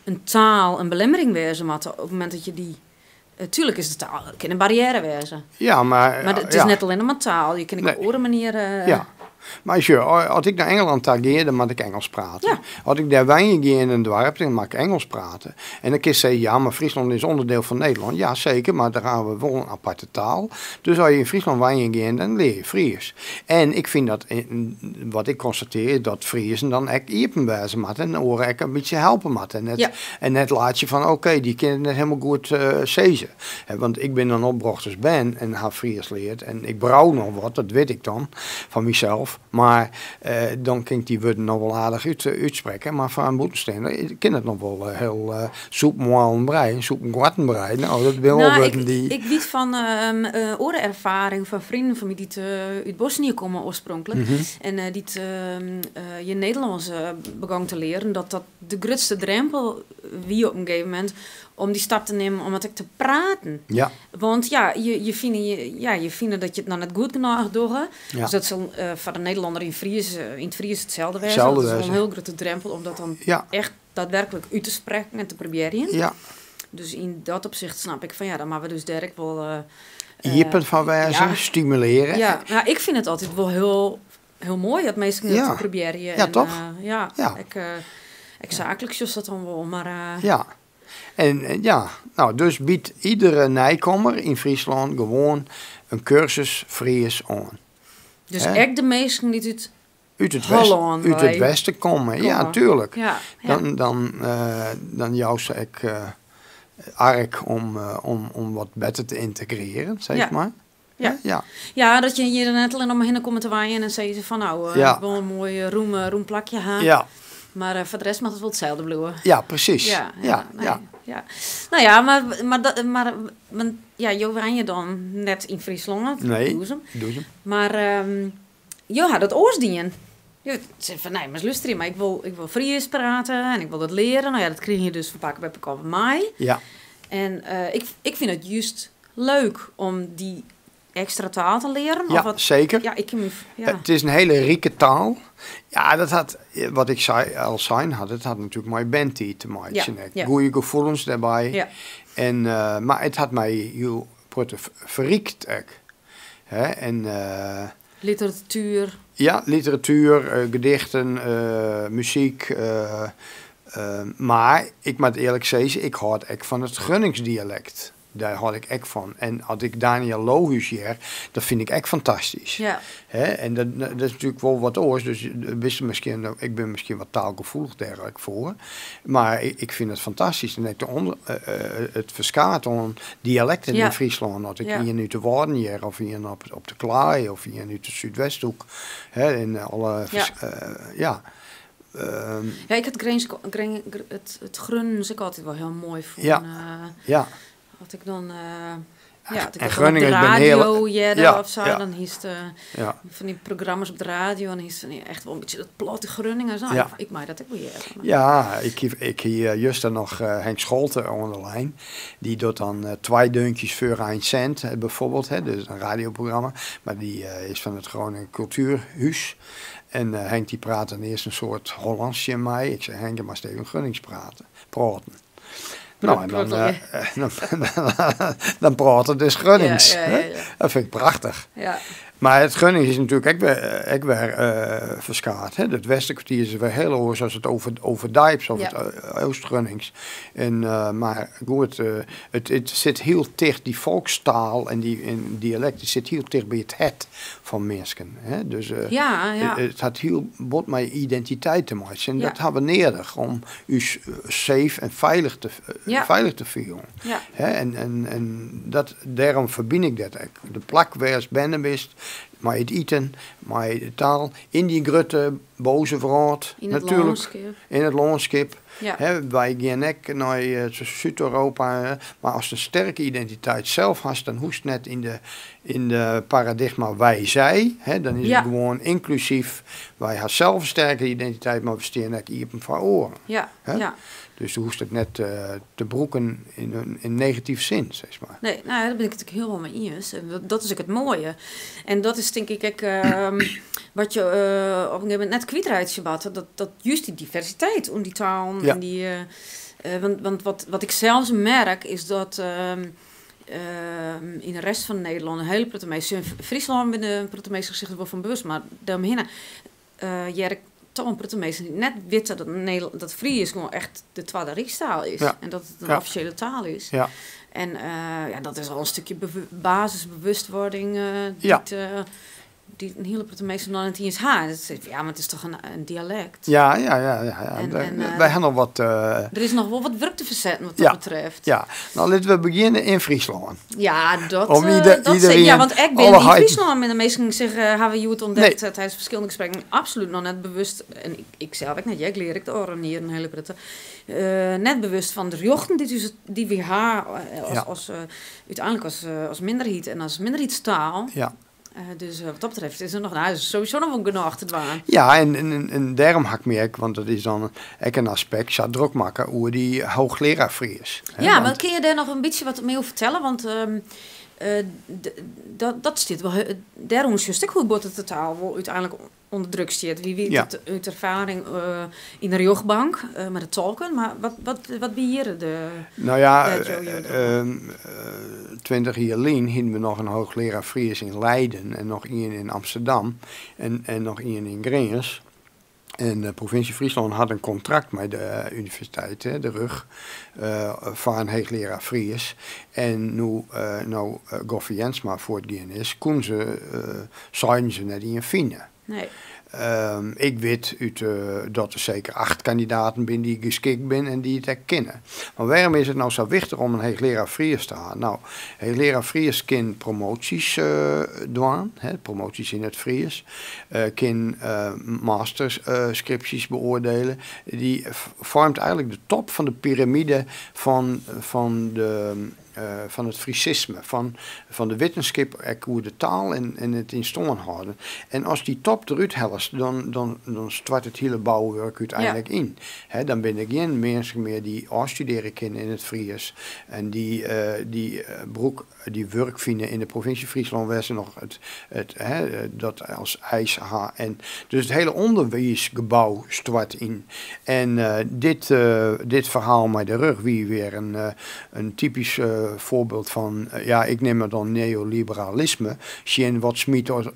een taal een belemmering wezen, maar op het moment dat je die tuurlijk is de taal kan een barrière wezen. Ja, maar het is net alleen maar taal. Je kan op andere manieren. Maar als ik naar Engeland ga, dan moet ik Engels praten. Ja. Als ik daar wijn ga in een dorp, dan mag ik Engels praten. En dan kun je zeggen, ja, maar Friesland is onderdeel van Nederland. Ja, zeker, maar daar gaan we wel een aparte taal. Dus als je in Friesland wijn gaat, dan leer je Fries. En ik vind dat, wat ik constateer, dat Friesen dan echt iepen wijzen moet. En oren echt een beetje helpen moet. En net laat je van, oké, die kunnen het net helemaal goed zezen. Want ik ben dan opbrochters ben en heb Fries leerd. En ik brouw nog wat, dat weet ik dan, van mezelf. Maar dan kan ik die woorden nog wel aardig uitspreken. Maar van een boetensteender kan het nog wel heel soepmoalenbrei, soepengwartenbrei. Nou, dat wil woorden die... Ik weet van orenervaring van vrienden van mij die uit Bosnië komen oorspronkelijk. En die je Nederlands begon te leren. Dat de grootste drempel wie op een gegeven moment om die stap te nemen om het ook te praten. Ja. Want ja, je vindt dat je het nog net goed genoeg doet. Ja. Dus dat zal voor de Nederlander in het Fries hetzelfde wezen. Dat is wel een heel grote drempel om dat dan echt daadwerkelijk uit te spreken en te proberen. Ja. Dus in dat opzicht snap ik van dan maar we dus direct wel... Jippen van wijzen, stimuleren. Ja, nou, ik vind het altijd wel heel mooi dat mensen te proberen. Ja, toch? Ik zakelijk zoals dat dan wel, maar... Ja. En nou, dus biedt iedere Nijkommer in Friesland gewoon een cursus Fries aan. Dus echt de mensen die uit het westen komen. Ja, tuurlijk. Ja. Dan juist ik ark om wat beter te integreren, zeg maar. Ja, dat je hier net alleen omheen komt te waaien en dan zeg je van wel een mooi roem plakje haar. Ja. Maar voor de rest mag het wel hetzelfde bloeien. Ja, precies. Ja. Nou ja, maar Jo woon je dan net in Friesland? Nee, Doezem. Maar Jo had het oorsdien. Je zei van nee, maar luister, maar ik wil Fries praten en ik wil dat leren. Nou ja, dat kreeg je dus van pakken bij elkaar bij mij. Ja. En ik vind het juist leuk om die extra taal te leren. Ja, zeker. Ja, Het is een hele rieke taal. Ja, dat had, wat ik zei, het had natuurlijk mijn bandie te maken. Ja. Goeie gevoelens daarbij. Ja. En, maar het had mij heel verriekt ook. En... literatuur. Ja, literatuur, gedichten, muziek. Maar ik moet eerlijk zeggen, ik houd echt van het Gunningsdialect. Daar houd ik echt van. En als ik Daniel Lohuus hier, dat vind ik echt fantastisch. Ja. En dat is natuurlijk wel wat oors. Dus ik ben misschien wat taalgevoelig dergelijk voor. Maar ik vind het fantastisch. En het verskaat om dialecten in Friesland. Dat ik hier nu te worden hier, of hier op de Klaai, of hier nu de Zuidwesthoek. In alle... ik had het Gruns ik altijd wel heel mooi voor. Ja. Had ik dan... en ik Groningen op de radio of zo, ja. dan hiest van die programma's op de radio en hiest echt wel een beetje dat platte Groningen. Zo. Ja. Ik maak dat ook weer. Ja, ik hier juist nog Henk Scholte aan de lijn. Die doet dan 2 deuntjes voor 1 cent bijvoorbeeld. Dus een radioprogramma. Maar die is van het Groningen Cultuurhuis. En Henk die praat dan eerst een soort Hollandsje in mij. Ik zeg Henk, maar Steven Gunnings praten. Nou, en dan praat het dus Grunnings. Ja. Dat vind ik prachtig. Ja. Maar het Grunnings is natuurlijk ook weer verskaard. Het Westenkwartier is weer heel hoog zoals het Overdijps of het Oost-Grunnings. Maar goed, het zit heel dicht, die volkstaal en die dialecten zit heel dicht bij het van mensen. Dus het had heel bot met identiteit te maken. En dat hebben we nodig om u safe en veilig te voelen. Ja. En daarom verbind ik dat ook. De plak waar je binnen bent, maar het eten, maar de taal, in die grutte, boze verhaat, natuurlijk. In het landschap. Ja. Wij gaan ook naar Zuid-Europa, maar als je een sterke identiteit zelf hebt, dan hoest net in de paradigma wij-zij. Dan is het gewoon inclusief. Wij hebben zelf een sterke identiteit, maar we staan ook hier op een paar oren. Ja. Dus je hoeft het net te broeken in negatief zin, zeg maar. Nee, daar ben ik het natuurlijk heel mee eens. En dat is ook het mooie. En dat is denk ik wat je op een gegeven moment net kwijtraakt, dat juist die diversiteit om die taal en die... want wat ik zelfs merk is dat in de rest van Nederland een hele protemees... Friesland binnen protemees zich er wel van bewust, maar daaromheen toch een protemees die net weten dat Fries gewoon echt de tweede rijkstaal is. En dat het een officiële taal is. Ja. En dat is al een stukje basisbewustwording die een hele protemees nog niet eens haar. Ja, maar het is toch een dialect. Ja. Wij hebben nog wat... Er is nog wel wat werk te verzetten wat dat betreft. Ja, nou laten we beginnen in Friesland. Ja, dat iedereen... Ja, want ik ben in Friesland met de meesten zeggen, hebben we het ontdekt tijdens verschillende gesprekken. Absoluut nog net bewust, en ik zelf ook net, ik leer ik de oren hier een hele prutte. Net bewust van de jochten die we haar uiteindelijk als minderheid en als minderheidstaal... Ja. Dus wat dat betreft is er nog sowieso nog genoeg te doen. Ja, en daarom had ik merk, want dat is dan ook een aspect, zou druk maken over die hoogleraarvries. Ja, maar kun je daar nog een beetje wat mee over vertellen? Want dat zit wel. Daarom is een stuk hoe het totaal wel uiteindelijk onder druk zit. Wie weet het uit ervaring in de rechtbank met de tolken. Maar wat beheren de... Nou ja, 20 jaar geleden hadden we nog een hoogleraar Fries in Leiden en nog één in Amsterdam en nog één in Grens. En de provincie Friesland had een contract met de universiteit, de RUG, voor een hoogleraar Fries. En nu Goffie Jensma voor het is, zouden ze net in vinden. Nee. Ik weet dat er zeker 8 kandidaten zijn die geschikt zijn en die het herkennen. Maar waarom is het nou zo wichtig om een hoogleraar Fries te hebben? Nou, hoogleraar Fries kan promoties doen, promoties in het Fries, kan masterscripties beoordelen. Die vormt eigenlijk de top van de piramide van het Friesisme, van de wetenschap, hoe de taal en het in stand houden. En als die top eruit helst, dan stort het hele bouwwerk uiteindelijk in. Dan ben ik geen mensen meer die afstuderen kunnen in het Fries. En die werk vinden in de provincie Friesland, waar ze nog dat als eis hebben. En dus het hele onderwijsgebouw stort in. En dit verhaal met de RUG, wie weer een typisch voorbeeld van, ik neem het dan neoliberalisme. Zien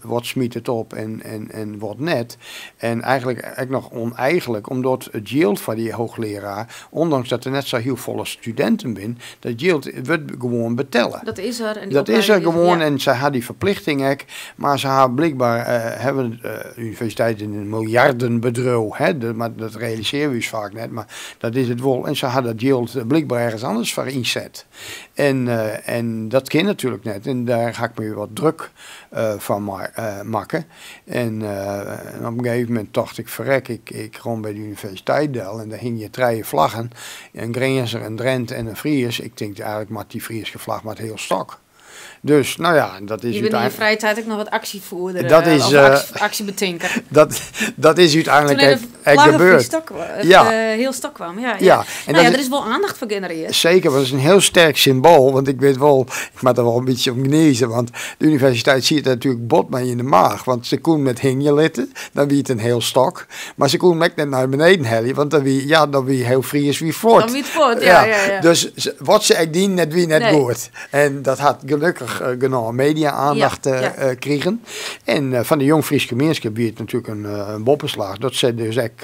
wat smiet het op en wat net. En eigenlijk nog oneigenlijk, omdat het yield van die hoogleraar, ondanks dat er net zo heel volle studenten zijn, dat yield wordt gewoon betellen. Dat is er. En dat is er gewoon en ze had die verplichting ook, maar ze hebben blijkbaar hebben universiteiten een miljardenbedrijf, maar dat realiseren we ons vaak net, maar dat is het wel. En ze hadden dat yield blijkbaar ergens anders voor inzet. En dat kan natuurlijk net. En daar ga ik me wat druk van maken. En op een gegeven moment dacht ik, verrek, ik rond bij de universiteit Del en daar hing je 3 vlaggen. Een Grenzer, een Drent en een Fries. Ik denk eigenlijk maar die Friese vlag maar heel stok. Dus, nou ja, dat is... Je bent in je vrije tijd ook nog wat actievoerder, dat is, actiebetinker. Dat is uiteindelijk echt gebeurd. Heel stok kwam, ja. En er is wel aandacht voor genereerd. Zeker, want het is een heel sterk symbool. Want ik weet wel, ik moet er wel een beetje om genezen. Want de universiteit ziet het natuurlijk bot mee in de maag. Want ze kon met hingje litten, dan wie het een heel stok. Maar ze kon ook net naar beneden hellen, want dan wie heel Fries wie voort. Dan wie het voort, ja. Dus wat ze echt dien, net wie net goed. En dat had gelukkig genoeg media-aandacht kregen. En van de Jong Fries Gemeenschap wie het natuurlijk een boppenslag. Dat ze dus ook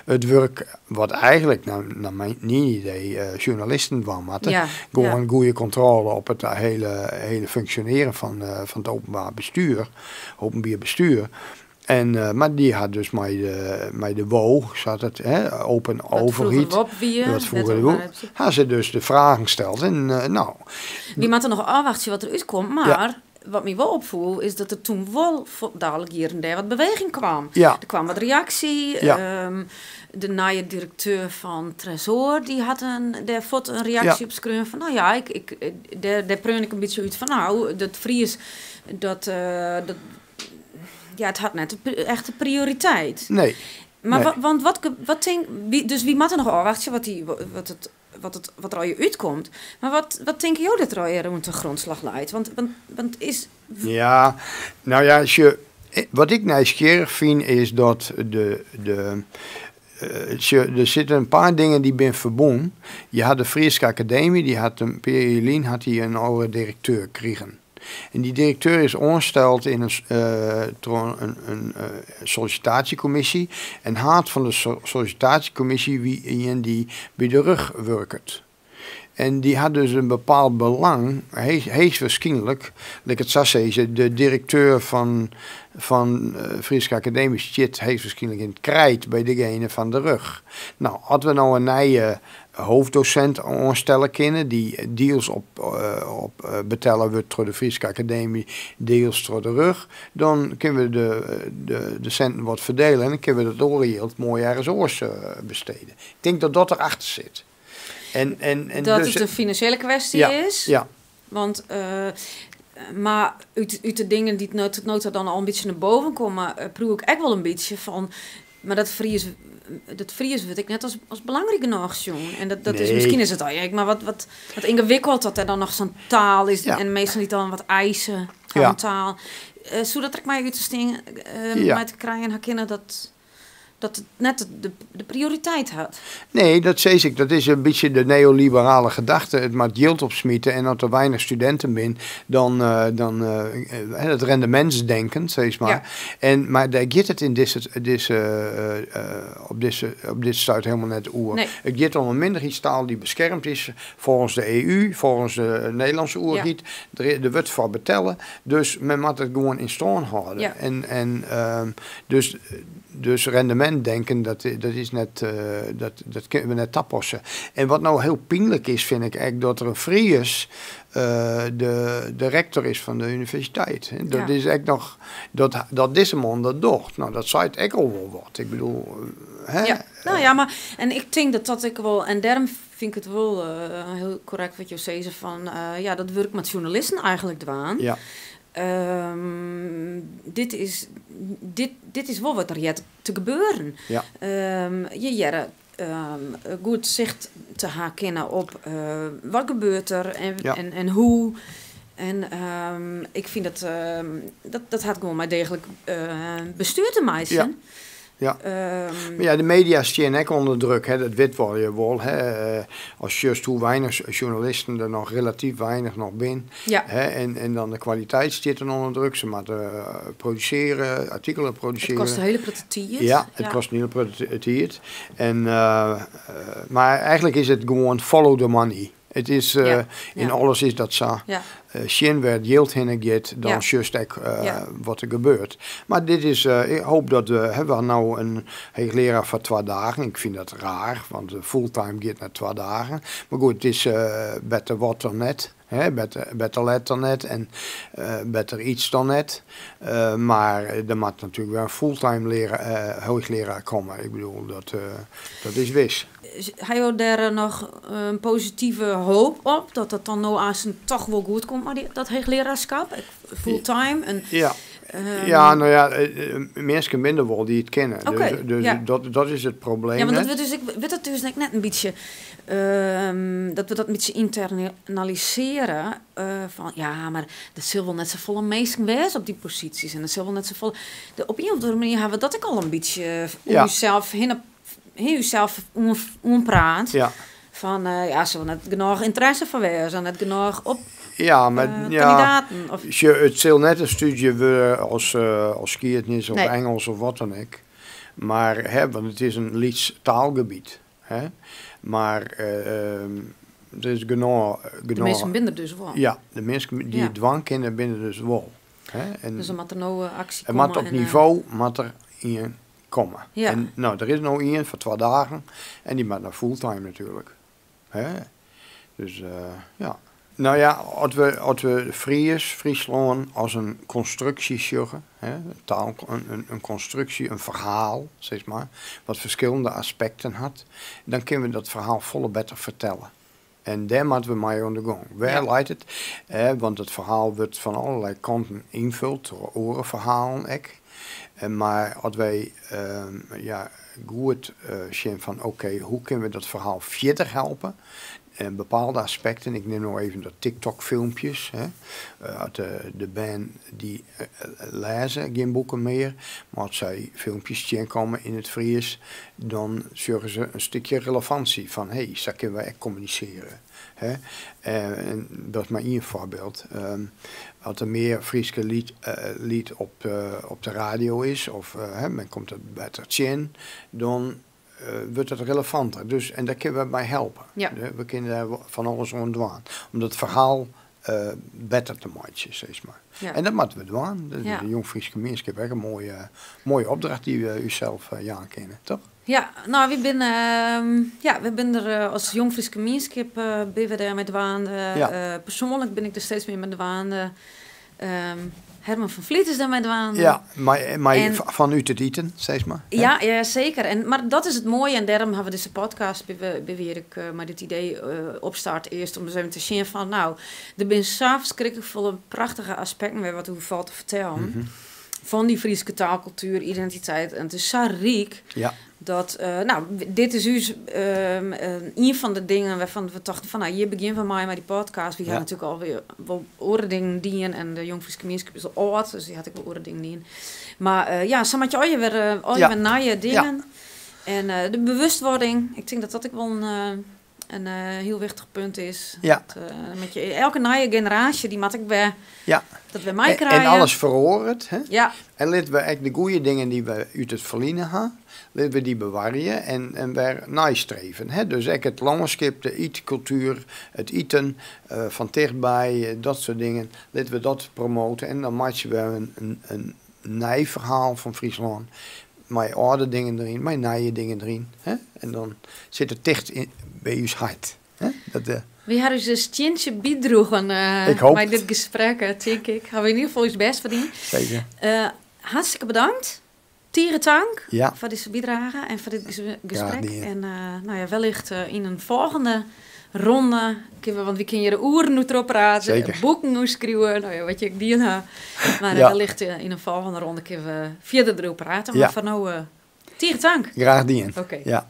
het werk wat eigenlijk, naar mijn idee, journalisten van matten. Gewoon een goede controle op het hele functioneren van het openbaar bestuur. En, maar die had dus met de WO, zat het, open overheid. Wat vroeger had ze dus de vragen gesteld. En die moet er nog afwachten wat er uitkomt, maar... Wat mij wel opviel, is dat er toen wel dadelijk hier en daar wat beweging kwam. Ja. Er kwam wat reactie. Ja. De nieuwe directeur van Tresor, die had een reactie op schreeuwen van, nou ja, daar preun ik een beetje uit van, nou, dat Fries, het had net echt de prioriteit. Nee. Maar want wat denk, dus wie moet er nog afwachten wat er al je uitkomt. Maar wat denk je dat er al rond de grondslag leidt? Want is... Ja, nou ja, wat ik nieuwsgierig vind is dat er zitten een paar dingen die ben verbonden. Je had de Friese Academie, die had een Pierre had die een oude directeur gekregen. En die directeur is ongesteld in een sollicitatiecommissie. En haat van de sollicitatiecommissie wie die bij de RUG werkt. En die had dus een bepaald belang. Hij is waarschijnlijk, ik het zo zeggen, de directeur van Friese Academie zit heeft waarschijnlijk in het krijt bij degene van de RUG. Nou, hadden we nou een nieuwe hoofddocent aanstellen kunnen die deels op betalen wordt door de Friese Academie, deels door de RUG, dan kunnen we de centen wat verdelen en dan kunnen we dat doorgeheeld mooi ergens oors besteden. Ik denk dat dat erachter zit. En dat dus, het een financiële kwestie is. Ja. Want Maar uit de dingen die het nota dan al een beetje naar boven komen, proef ik echt wel een beetje van. Maar dat Fries vind ik net als belangrijk genoeg, John. En dat is misschien is het al, maar wat ingewikkeld dat er dan nog zo'n taal is en meestal niet dan wat eisen van taal. Zodat ik mij uit te stingen, mij te krijgen herkennen dat het net de prioriteit had. Nee, dat zei ik. Dat is een beetje de neoliberale gedachte. Het maar geld opsmieten en dat er weinig studenten zijn, dan het rendementsdenken, zeg maar. Ja. Maar daar gaat het in op dit stuit helemaal net oer. Nee. Het gaat om een minderheidstaal die beschermd is volgens de EU, volgens de Nederlandse oergiet. Ja. Er wordt voor betellen. Dus men moet het gewoon in stand houden. Ja. Dus rendement denken, dat is net, dat kunnen we net tappassen. En wat nou heel pijnlijk is, vind ik eigenlijk, dat er een Fries de rector is van de universiteit. Dat is echt nog, dat deze man dat doet. Nou, dat zei het echt al wel wat. Ik bedoel, hè? Ja, nou ja, maar, en ik denk dat ik wel, en daarom vind ik het wel heel correct wat je zei, van, dat werkt met journalisten eigenlijk dwaan. Ja. Dit is wel wat er yet te gebeuren. Ja. Je goed zicht te herkennen op wat gebeurt er en hoe. En ik vind dat had gewoon maar degelijk bestuur te maken. Ja. Ja. Maar ja, de media staan ook onder druk, hè. Dat weet wel je wel. Hè. Als juist hoe weinig journalisten er nog relatief weinig nog binnen. Ja. Hè. En dan de kwaliteit staat er onder druk. Ze moeten produceren, artikelen produceren. Het kost een hele protetiert. Ja, het kost een hele protetiert. Maar eigenlijk is het gewoon follow the money. Het is, in alles is dat zo. Ja. Sjen werd geld heen gaat, dan juist wat er gebeurt. Maar dit is, ik hoop dat we nou een hoogleraar voor 2 dagen. Ik vind dat raar, want fulltime gaat naar 2 dagen. Maar goed, het is beter wat dan net. Beter let dan net en beter iets dan net. Maar er moet natuurlijk wel een fulltime hoogleraar komen. Ik bedoel, dat is wis. Heb je daar nog een positieve hoop op? Dat dat dan nou als een toch wel goed komt, maar dat hoogleraarschap? Fulltime? En, ja, nou ja, mensen minder wel die het kennen. Okay, dus dat is het probleem. Ja, want ik weet het dus net een beetje, dat we dat een beetje internaliseren. Van ja, maar er zullen wel net zo volle mensen wezen op die posities. En er zullen wel net zo volle. Op een of andere manier hebben we dat ook al een beetje jezelf jezelf onpraat. Ja. Van zullen net genoeg interesse van wezen, net genoeg op. Ja, maar kandidaten. Of... Het zal net een studie worden als skiërtnis of Engels of wat dan ook. Maar want het is een Lieds taalgebied. Maar er is genoeg. De mensen binnen dus wel. Ja, de mensen die het dwang kennen binnen dus wel. En dus er moet er nou actie komen. Er moet op niveau moet er in komen. Ja. En nou, er is nou iemand voor 2 dagen en die moet naar fulltime natuurlijk. Dus ja. Nou ja, als we Friesland als een constructie zeggen, een constructie, een verhaal, zeg maar, wat verschillende aspecten had, dan kunnen we dat verhaal volle beter vertellen. En daar moeten we mee aan de gang. Waar leidt het? Want het verhaal wordt van allerlei kanten invuld door orenverhalen. Maar als wij goed zien van hoe kunnen we dat verhaal verder helpen? En bepaalde aspecten, ik neem nog even de TikTok-filmpjes. Uit de band die lezen geen boeken meer. Maar als zij filmpjes komen in het Fries, dan zorgen ze een stukje relevantie van zo kunnen wij echt communiceren. En dat is maar één voorbeeld. Als er meer Frieske lied op de radio is, of men komt er beter zien, dan wordt het relevanter. Dus, en daar kunnen we bij helpen. Ja. We kunnen daar van alles aan doen. Om dat verhaal beter te maken, zeg maar. Ja. En dat moeten we doen. De Jong Friese Gemeenschap heeft een mooie opdracht die we uzelf kennen, toch? Ja, nou, we zijn er als Jong Friese Gemeenschap ben we daar met waan. Persoonlijk ben ik er steeds meer met de waan. Herman van Vliet is daarmee dwaan. Ja, maar vanuit het eten, zeg maar. Ja, zeker. Maar dat is het mooie. En daarom hebben we deze podcast beweer ik maar dit idee opstart eerst. Om eens even te zien van, nou, er zijn zo verschrikkelijk volle prachtige aspecten weer wat u valt te vertellen. Mhm. Van die Friese taalcultuur, identiteit. En het is zo rijk. Ja. Dat, dit is dus een van de dingen waarvan we dachten van, nou, hier begin van mij met die podcast. We gaan natuurlijk alweer wel oordingen dienen en de Jong Friese Gemeenschap is al oud, dus die had ik wel oordingen dienen. Maar zo maak je al je weer nieuwe dingen. En de bewustwording, ik denk dat dat ook wel een heel wichtig punt is. Ja. Dat, met elke nieuwe generatie, die moet ik weer, dat we mij En krijgen. alles verhoord, hè? Ja. En laten we echt de goede dingen die we uit het verliezen hebben, laten we die bewaren en weer nastreven. Hè? Dus echt het landschap, de eetcultuur, het eten van dichtbij, dat soort dingen, laten we dat promoten. En dan maken we een nijverhaal van Friesland. Met oude dingen erin, met nieuwe dingen erin. Hè? En dan zit het dicht bij je hart. Hè? We hadden dus een stintje bijdroegen bij dit gesprek, denk ik. Hebben we in ieder geval iets best verdiend. Zeker. Hartstikke bedankt. Tieren dank voor deze bijdrage en voor dit gesprek. En wellicht in een volgende ronde, want we kunnen je oeren nu erop praten, boeken nu schrijven, wat je die hebt. Maar wellicht in een volgende ronde kunnen we verder erop praten. Maar voor nu, tieren dank. Graag dien. Oké. Ja.